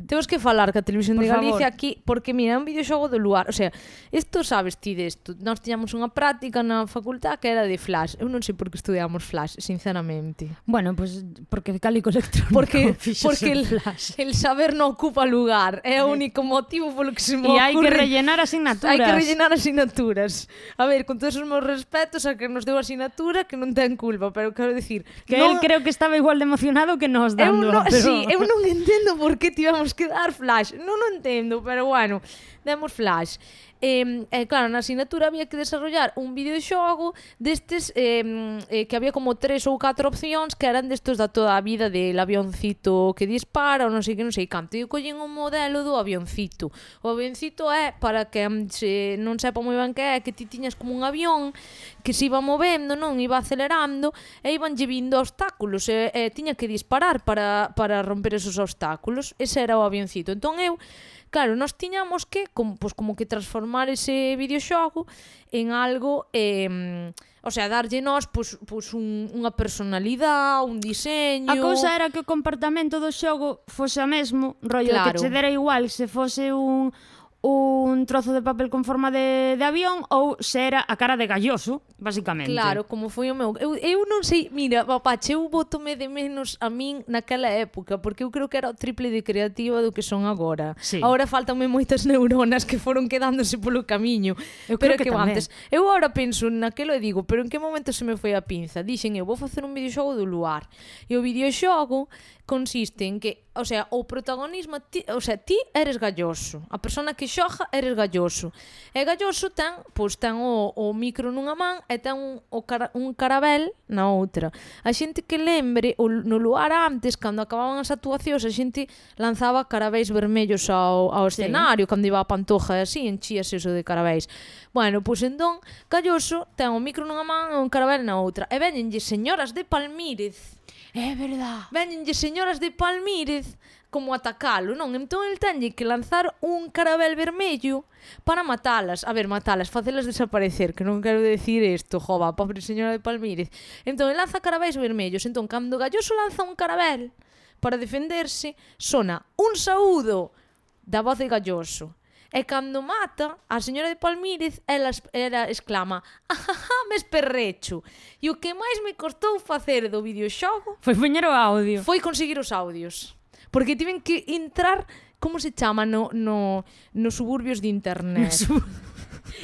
Speaker 1: temos que falar ca Televisión
Speaker 2: Por
Speaker 1: de Galicia
Speaker 2: favor.
Speaker 1: aquí, porque mira, é un videoxogo do luar, o sea, isto sabes ti desto. Nós tiñamos unha práctica na facultad que era de Flash. Eu non sei por que estudiamos Flash, sinceramente.
Speaker 2: bueno, pues porque Cálico Electrónico
Speaker 1: Porque
Speaker 2: fixose
Speaker 1: el
Speaker 2: Flash.
Speaker 1: saber non ocupa lugar, é o único motivo polo que se me
Speaker 2: E hai que
Speaker 1: ocurre.
Speaker 2: rellenar asignaturas.
Speaker 1: Hai que rellenar asignaturas. A ver, con todos os meus respetos a que nos deu a asignatura que non ten culpa, pero quero dicir
Speaker 2: Que él creo que estaba igual de emocionado que nos dando.
Speaker 1: eu non entendo por que tivemos que dar Flash. Non o entendo, pero bueno, demos Flash. claro, na asignatura había que desarrollar un videoxogo destes que había como 3 ou 4 opcións que eran destos da toda a vida del avioncito que dispara ou non sei canto. E eu collín un modelo do avioncito. O avioncito é, para que se non sepa moi ben que é, que ti tiñas como un avión que se iba movendo, non? Iba acelerando e iban lle vindo obstáculos e tiña que disparar para romper esos obstáculos. Ese era o avioncito. Entón eu, claro, nós tiñamos que como que transformar ese videoxogo en algo, o sea, darlle nós unha personalidade, un diseño.
Speaker 2: A cousa era que o comportamento do xogo fose o mesmo, rollo, claro, que che dera igual se fose un trozo de papel con forma de avión ou se era a cara de Galloso, basicamente.
Speaker 1: Claro, como foi o meu. Eu non sei, mira, papache, eu botome de menos a min naquela época, porque eu creo que era o triple de creativa do que son agora.
Speaker 2: Sí.
Speaker 1: Agora faltanme moitas neuronas que foron quedándose polo camiño.
Speaker 2: Eu creo que tamén.
Speaker 1: Antes, eu agora penso naquelo e digo, pero en que momento se me foi a pinza? Dixen, eu vou facer un videoxogo do luar. E o videoxogo consiste en que, o sea, o protagonismo, ti eres Galloso, a persona que xoga eres Galloso. E Galloso ten o micro nunha man e ten un carabel na outra. A xente que lembre, no luar antes, cando acababan as actuacións, a xente lanzaba carabéis vermellos ao escenario, cando iba a Pantoja e así, enchíase eso de carabéis. Bueno, pois entón, Galloso ten o micro nunha man e un carabel na outra. E véñenlle señoras de Palmírez.
Speaker 2: É verdad.
Speaker 1: Véñenlle señoras de Palmírez como atacalo, non? Entón el tenlle que lanzar un carabel vermello para matalas. A ver, matalas, facelas desaparecer, que non quero decir isto, jova, pobre señora de Palmírez. Entón el lanza carabéis vermellos. Entón, cando Galloso lanza un carabel para defenderse, sona un saúdo da voz de Galloso. E cando mata a señora de Palmírez, ela exclama: "Ajaja, me esperrecho". E o que máis me costou facer do videoxogo
Speaker 2: foi poñer o audio.
Speaker 1: Foi conseguir os audios. Porque tiven que entrar, como se chama, nos suburbios de internet.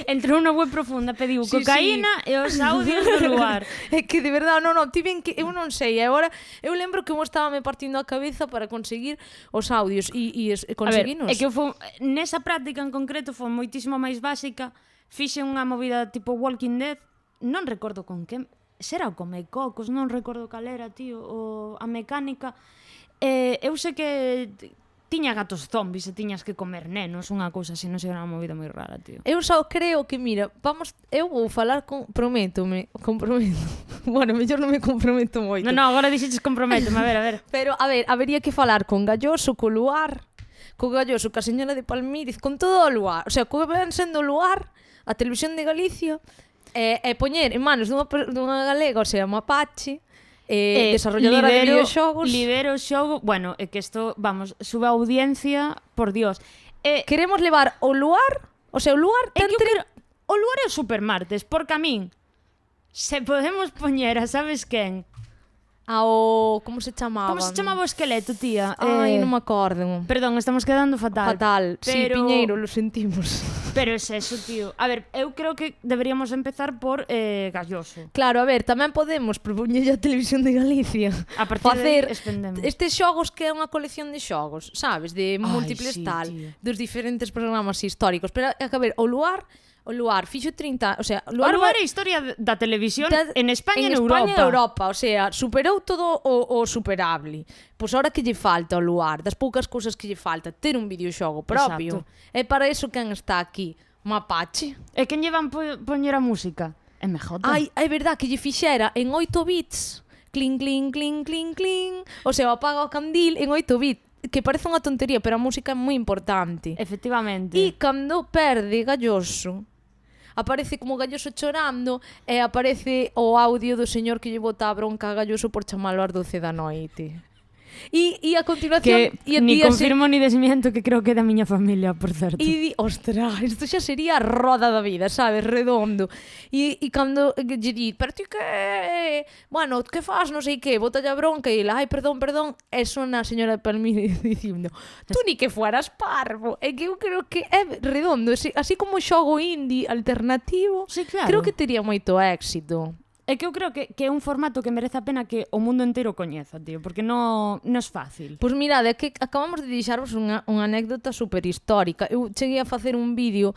Speaker 2: Entrou unha web profunda, pediu cocaína e os audios do luar.
Speaker 1: É que de verdade, tiven que, eu non sei, agora eu lembro que eu estaba me partindo a cabeza para conseguir os audios e conseguinos.
Speaker 2: A ver, é que eu nesa práctica en concreto foi moitísimo máis básica, fixe unha movida tipo Walking Dead, non recordo con que, será o Comecocos, non recordo cal era, tío, a mecánica. Eu sei que tiña gatos zombies e tiñas que comer nenos, unha cousa así, non sei, era unha movida moi rara, tío.
Speaker 1: Eu só creo que, mira, eu vou falar comprometo. Bueno, mellor non me comprometo moito.
Speaker 2: Non, agora dixeches comprométome, a ver.
Speaker 1: Pero, a ver, habería que falar con Galloso, co luar, co Galloso, ca señora de Palmírez, con todo o luar. O sea, co ven sendo o luar, a Televisión de Galicia, e poñer en manos dunha galega, o sea, mapache, desarrolladora de videoxogos.
Speaker 2: Lidero o xogo, bueno, é que isto, vamos, sube a audiencia, por Dios.
Speaker 1: Queremos levar o luar, o sea, o luar
Speaker 2: ten o luar é o Supermartes, porque a min se podemos poñer a sabes quen?
Speaker 1: Como se chamaba?
Speaker 2: Como se chamaba o esqueleto, tía?
Speaker 1: Ai, non me acordo.
Speaker 2: Perdón, estamos quedando fatal.
Speaker 1: Pero... Sí, Piñeiro, lo sentimos.
Speaker 2: Pero es eso, tío. A ver, eu creo que deberíamos empezar por Galloso.
Speaker 1: Claro, a ver, tamén podemos propoñer a Televisión de Galicia
Speaker 2: a partir
Speaker 1: facer
Speaker 2: de expendemos
Speaker 1: estes xogos que é unha colección de xogos, sabes? De múltiples
Speaker 2: tío,
Speaker 1: dos diferentes programas históricos. Pero, a ver, o luar fixo 30, o sea,
Speaker 2: o luar é a historia da televisión en España e en
Speaker 1: Europa, o sea, superou todo o superable. Pois ahora que lle falta ao luar, das poucas cousas que lle falta, ter un videoxogo propio. Exacto. É para iso quen está aquí, Mapache.
Speaker 2: E quen lle van poñer a música? MJ.
Speaker 1: Ai, é verdad que lle fixera en 8 bits. Cling, cling, cling, cling, cling. O sea, apaga o candil en 8 bits. Que parece unha tontería, pero a música é moi importante.
Speaker 2: Efectivamente.
Speaker 1: E cando perde Galloso, aparece como Galloso chorando e aparece o audio do señor que lle bota a bronca a Galloso por chamalo ás 12 da noite. E a continuación...
Speaker 2: Que ni confirmo ni desmiento, que creo que é da miña familia, por certo.
Speaker 1: E ostras, isto xa sería a roda da vida, sabes, redondo. E cando lle di, pero ti que... Bueno, que faz, non sei que, bota a bronca e ela, ai, perdón, e sona a señora de Palmírez dicindo, tú ni que fueras parvo. É que eu creo que é redondo, así como xogo indie alternativo,
Speaker 2: sí, claro.
Speaker 1: Creo que tería moito éxito.
Speaker 2: É que eu creo que é un formato que merece a pena que o mundo inteiro coñeza, tío, porque non é fácil.
Speaker 1: Pois mirade, é que acabamos de deixarvos unha anécdota super histórica. Eu cheguei a facer un vídeo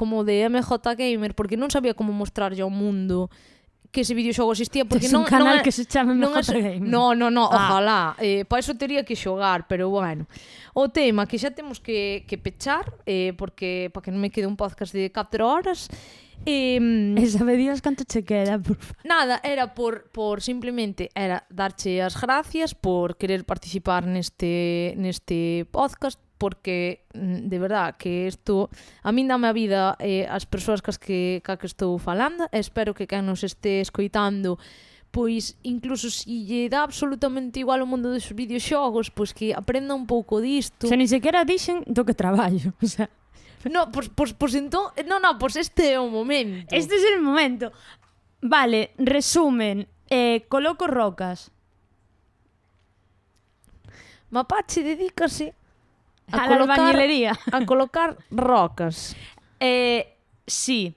Speaker 1: como de MJ Gamer porque non sabía como mostrarlle ao mundo que ese videoxogo existía porque
Speaker 2: Tes
Speaker 1: non
Speaker 2: un canal
Speaker 1: é,
Speaker 2: que se chama
Speaker 1: non
Speaker 2: MJ Gamer.
Speaker 1: No, ojalá. Para eso tería que xogar, pero bueno. O tema que xa temos que pechar porque para que non me quede un podcast de 4 horas.
Speaker 2: E saberías canto che queda, por favor.
Speaker 1: Nada, era por simplemente era darche as gracias por querer participar neste podcast porque de verdad que isto a min dame a vida as persoas cas que estou falando e espero que quen nos este escoitando pois incluso si lle dá absolutamente igual o mundo dos videoxogos, pois que aprenda un pouco disto.
Speaker 2: Se ni sequera dixen do que traballo, o sea...
Speaker 1: No, pues entón, pues este é o momento.
Speaker 2: Este é o momento. Vale, resumen, coloco rocas.
Speaker 1: Mapache dedícase
Speaker 2: a la albañilería.
Speaker 1: A colocar rocas.
Speaker 2: Sí.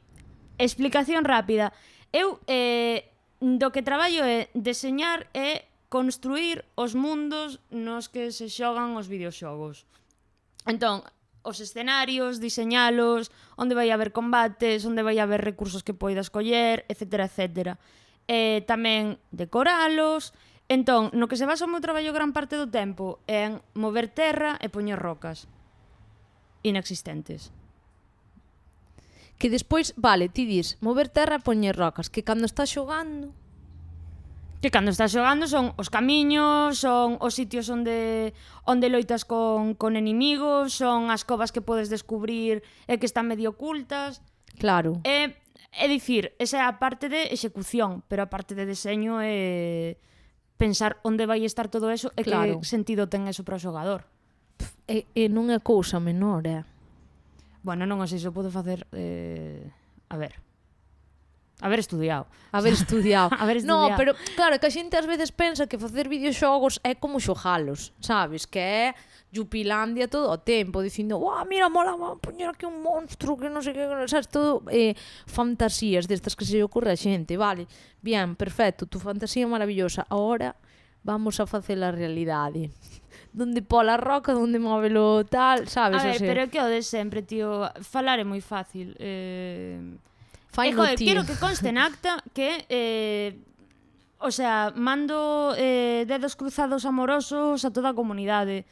Speaker 2: Explicación rápida. Eu do que traballo é deseñar e construir os mundos nos que se xogan os videoxogos. Entón, os escenarios, diseñalos, onde vai haber combates, onde vai haber recursos que poidas coller, etc, etc. Tamén decoralos. Entón, no que se basa o meu traballo gran parte do tempo é en mover terra e poñer rocas inexistentes.
Speaker 1: Que despois, vale, ti dis, mover terra e poñer rocas, que cando estás xogando...
Speaker 2: Que cando estás xogando son os camiños, son os sitios onde loitas con enemigos, son as covas que podes descubrir e que están medio ocultas.
Speaker 1: Claro.
Speaker 2: É dicir, esa é a parte de execución, pero a parte de deseño é pensar onde vai estar todo eso e claro. Que sentido ten eso para o xogador.
Speaker 1: E non é cousa menor,
Speaker 2: Bueno, non sei se o podo facer... Haber estudiado.
Speaker 1: Haber estudiado.
Speaker 2: No,
Speaker 1: pero claro, que a xente ás veces pensa que facer videoxogos é como xogalos, sabes? Que é Yupilandia todo o tempo, dicindo, mira, mola, poñer aquí un monstro que non sei que, sabes? Todo fantasías destas que se ocurre a xente, vale? Bien, perfecto, tu fantasía é maravillosa. Ahora vamos a facer a realidade. Donde pola roca, donde móvelo tal, sabes?
Speaker 2: A ver, pero é que o de sempre, tío, falar é moi fácil. Joder, quero que conste en acta que o sea, mando dedos cruzados amorosos a toda a comunidade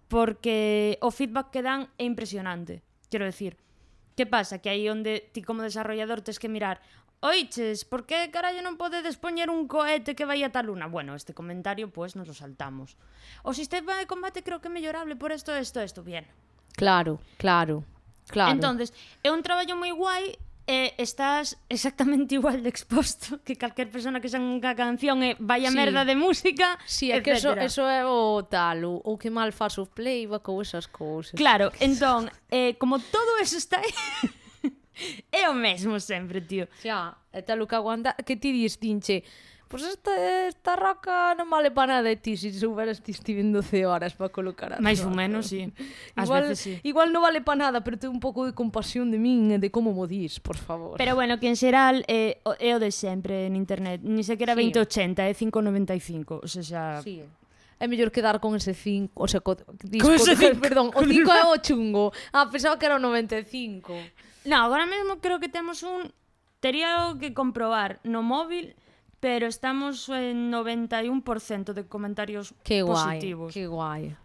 Speaker 2: porque o feedback que dan é impresionante. Quero decir, que pasa? Que aí onde ti como desarrollador tes que mirar, oiches, por que carallo non podedes poñer un cohete que vai a tal luna? Bueno, este comentario pues nos lo saltamos. O sistema de combate creo que é mellorable por esto, bien.
Speaker 1: Claro.
Speaker 2: Entonces, é un traballo moi guai. Estás exactamente igual de exposto que calquer persona que san unha canción e vaya merda de música,
Speaker 1: sí, é que eso é o tal, o que mal faz o playback ou esas cousas.
Speaker 2: Claro, entón, como todo eso está aí, é o mesmo sempre, tío.
Speaker 1: Xa, é tal o que aguanta, que ti dis, dinche, pois esta roca non vale para nada de ti, se souberas ti estiven 12 horas para colocar a
Speaker 2: máis ou menos, sí. Ás veces sí.
Speaker 1: Igual non vale para nada, pero ten un pouco de compasión de min e de como mo dis, por favor.
Speaker 2: Pero bueno, que en xeral é o de sempre en internet. Ni sequera 2080, é 595. O sea,
Speaker 1: sí. É mellor quedar con ese 5, o sea, perdón, o 5 é o chungo. Pensaba que era o 95.
Speaker 2: No, agora mesmo creo que temos tería que comprobar no móvil, pero estamos en 91% de comentarios positivos.
Speaker 1: Qué guai.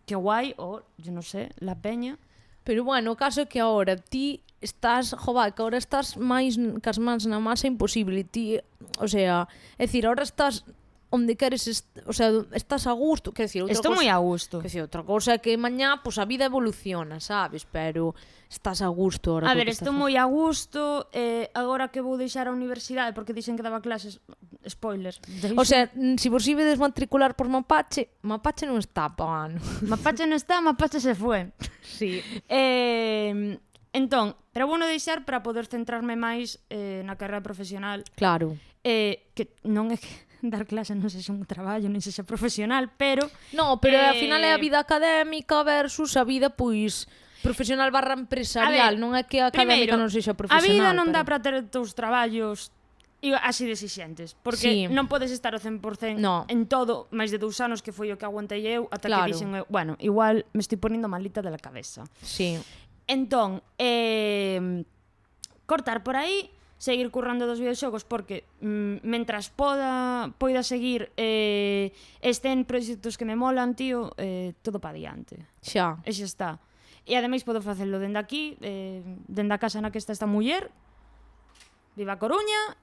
Speaker 2: Qué guai, yo no sé, la peña.
Speaker 1: Pero bueno, o caso é que agora ti estás, que agora estás máis cas mans na masa imposible. Ti, o sea, é dicir, agora estás onde queres, o sea, estás a gusto, quer decir,
Speaker 2: estou moi a gusto.
Speaker 1: Quer decir, outra cousa é que mañá, pois a vida evoluciona, sabes, pero estás a gusto agora.
Speaker 2: A ver, estou moi a gusto, agora que vou deixar a universidade, porque dixen que daba clases, spoilers.
Speaker 1: O sea, se vos ibedes matricular por Mapache non está pa ano.
Speaker 2: Mapache non está, Mapache se fue.
Speaker 1: Sí.
Speaker 2: Entón, pero vou non deixar para poder centrarme máis na carreira profesional.
Speaker 1: Claro.
Speaker 2: Que non é que dar clase non sexa un traballo, nin sexa profesional, pero...
Speaker 1: No, pero ao final é a vida académica versus a vida, pois, profesional barra empresarial. Non é que a académica non sexa profesional.
Speaker 2: A vida non dá para ter teus traballos e así de exixentes, porque
Speaker 1: Sí.
Speaker 2: non podes estar ao 100%
Speaker 1: No.
Speaker 2: en todo máis de 2 anos, que foi o que aguantei eu, ata
Speaker 1: Claro.
Speaker 2: que dixen eu, bueno, igual me estoy poniendo malita de la cabeza.
Speaker 1: Sí.
Speaker 2: Entón, cortar por aí, seguir currando dos videoxogos, porque mentras poida seguir estén proxectos que me molan, tío, todo pa diante.
Speaker 1: Xa.
Speaker 2: E xa está. E ademais podo facelo dende aquí, dende a casa na que está esta muller. Viva a Coruña.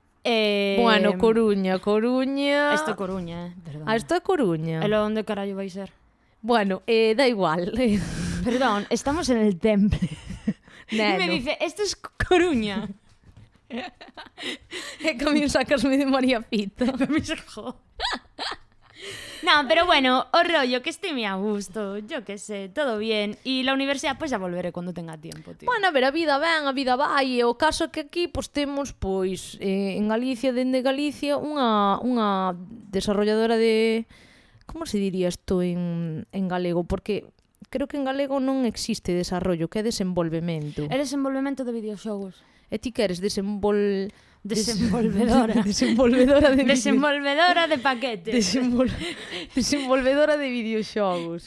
Speaker 1: Bueno, Coruña.
Speaker 2: Isto é Coruña, perdón.
Speaker 1: Isto é Coruña.
Speaker 2: E onde carallo vai ser?
Speaker 1: Bueno, da igual.
Speaker 2: Perdón, estamos en el Temple.
Speaker 1: Neno.
Speaker 2: Y me dice, esto es Coruña.
Speaker 1: É que a mí sacasme de María Pita.
Speaker 2: Me sacó. No, pero bueno, o rollo, que estoy muy a gusto, yo que sé, todo bien. Y la universidad, pues ya volveré cuando tenga tiempo, tío.
Speaker 1: Bueno, a ver, a vida ven, a vida vai. E o caso é que aquí pois, temos, pois, en Galicia, dende Galicia, unha desarrolladora de... Como se diría isto en galego? Porque creo que en galego non existe desarrollo, que é desenvolvemento.
Speaker 2: É desenvolvemento de videoxogos.
Speaker 1: E ti que eres
Speaker 2: Desenvolvedora.
Speaker 1: Desenvolvedora de
Speaker 2: Desenvolvedora de paquetes.
Speaker 1: Desenvolvedora de videoxogos.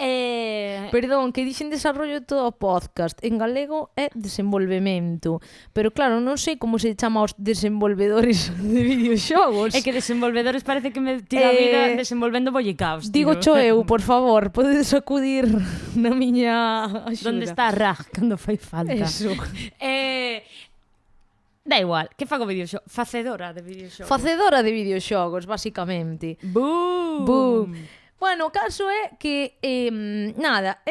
Speaker 1: Perdón, que dixen desarrollo todo o podcast. En galego é desenvolvemento. Pero claro, non sei como se chama os desenvolvedores de videoxogos.
Speaker 2: É que desenvolvedores parece que me tira a vida desenvolvendo bollicaos, tío.
Speaker 1: Digo cho eu, por favor, podedes acudir na miña axuda.
Speaker 2: Donde está a Raj cando fai falta.
Speaker 1: Eso.
Speaker 2: Da igual, que fago videoxogos? Facedora de videoxogos.
Speaker 1: Facedora de videoxogos, basicamente.
Speaker 2: Boom.
Speaker 1: Boom. Bueno, o caso é que, nada,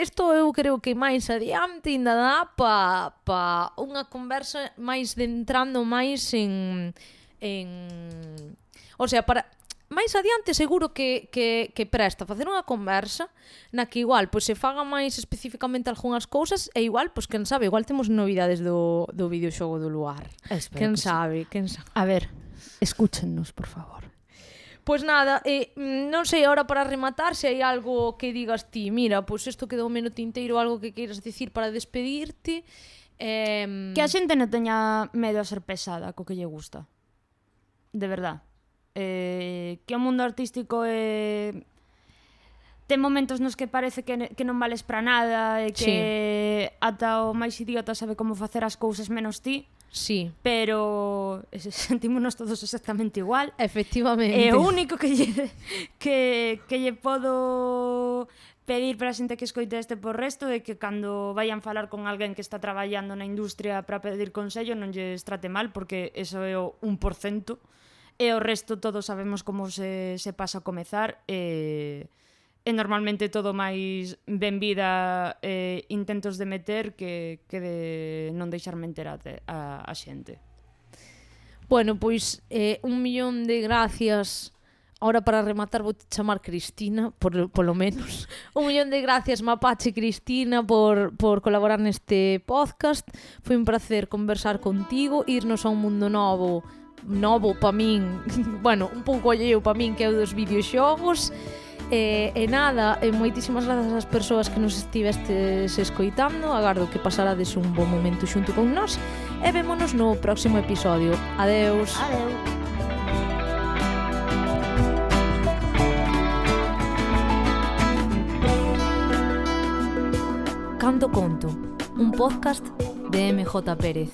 Speaker 1: isto eu creo que máis adiante ainda dá pa unha conversa máis entrando máis en o sea, para máis adiante seguro que presta facer unha conversa na que igual pois se faga máis especificamente algunhas cousas e igual, pois quen sabe, igual temos novidades do videoxogo do lugar. Quen sabe.
Speaker 2: A ver, escúchennos, por favor.
Speaker 1: Pois nada, non sei, ahora para rematar, se hai algo que digas ti, mira, pois isto quedou menos tinteiro, algo que queiras dicir para despedirte.
Speaker 2: Que a xente non teña medo a ser pesada co que lle gusta. De verdad. Que o mundo artístico ten momentos nos que parece que non vales para nada e que ata o máis idiota sabe como facer as cousas menos ti.
Speaker 1: Sí.
Speaker 2: Pero sentímonos todos exactamente igual.
Speaker 1: Efectivamente.
Speaker 2: E o único que lle podo pedir para a xente que escoite este por resto é que cando vayan falar con alguén que está traballando na industria para pedir consello non lles trate mal, porque eso é o 1%. E o resto todos sabemos como se pasa a comezar e normalmente todo máis ben vida intentos de meter que de non deixarme enterar a xente.
Speaker 1: Bueno, pois 1 millón de gracias. Ahora para rematar vou te chamar Cristina, polo menos. 1 millón de gracias, Mapache Cristina, por colaborar neste podcast. Foi un placer conversar contigo, irnos a un mundo novo pa min, bueno, un pouco alleo pa min, que é o dos videoxogos. E nada, moitísimas grazas ás persoas que nos estivestes escoitando. Agardo que pasarades un bon momento xunto con nós e vémonos no próximo episodio. Adeus.
Speaker 2: Adeus.
Speaker 1: Canto Conto, un podcast de MJ Pérez.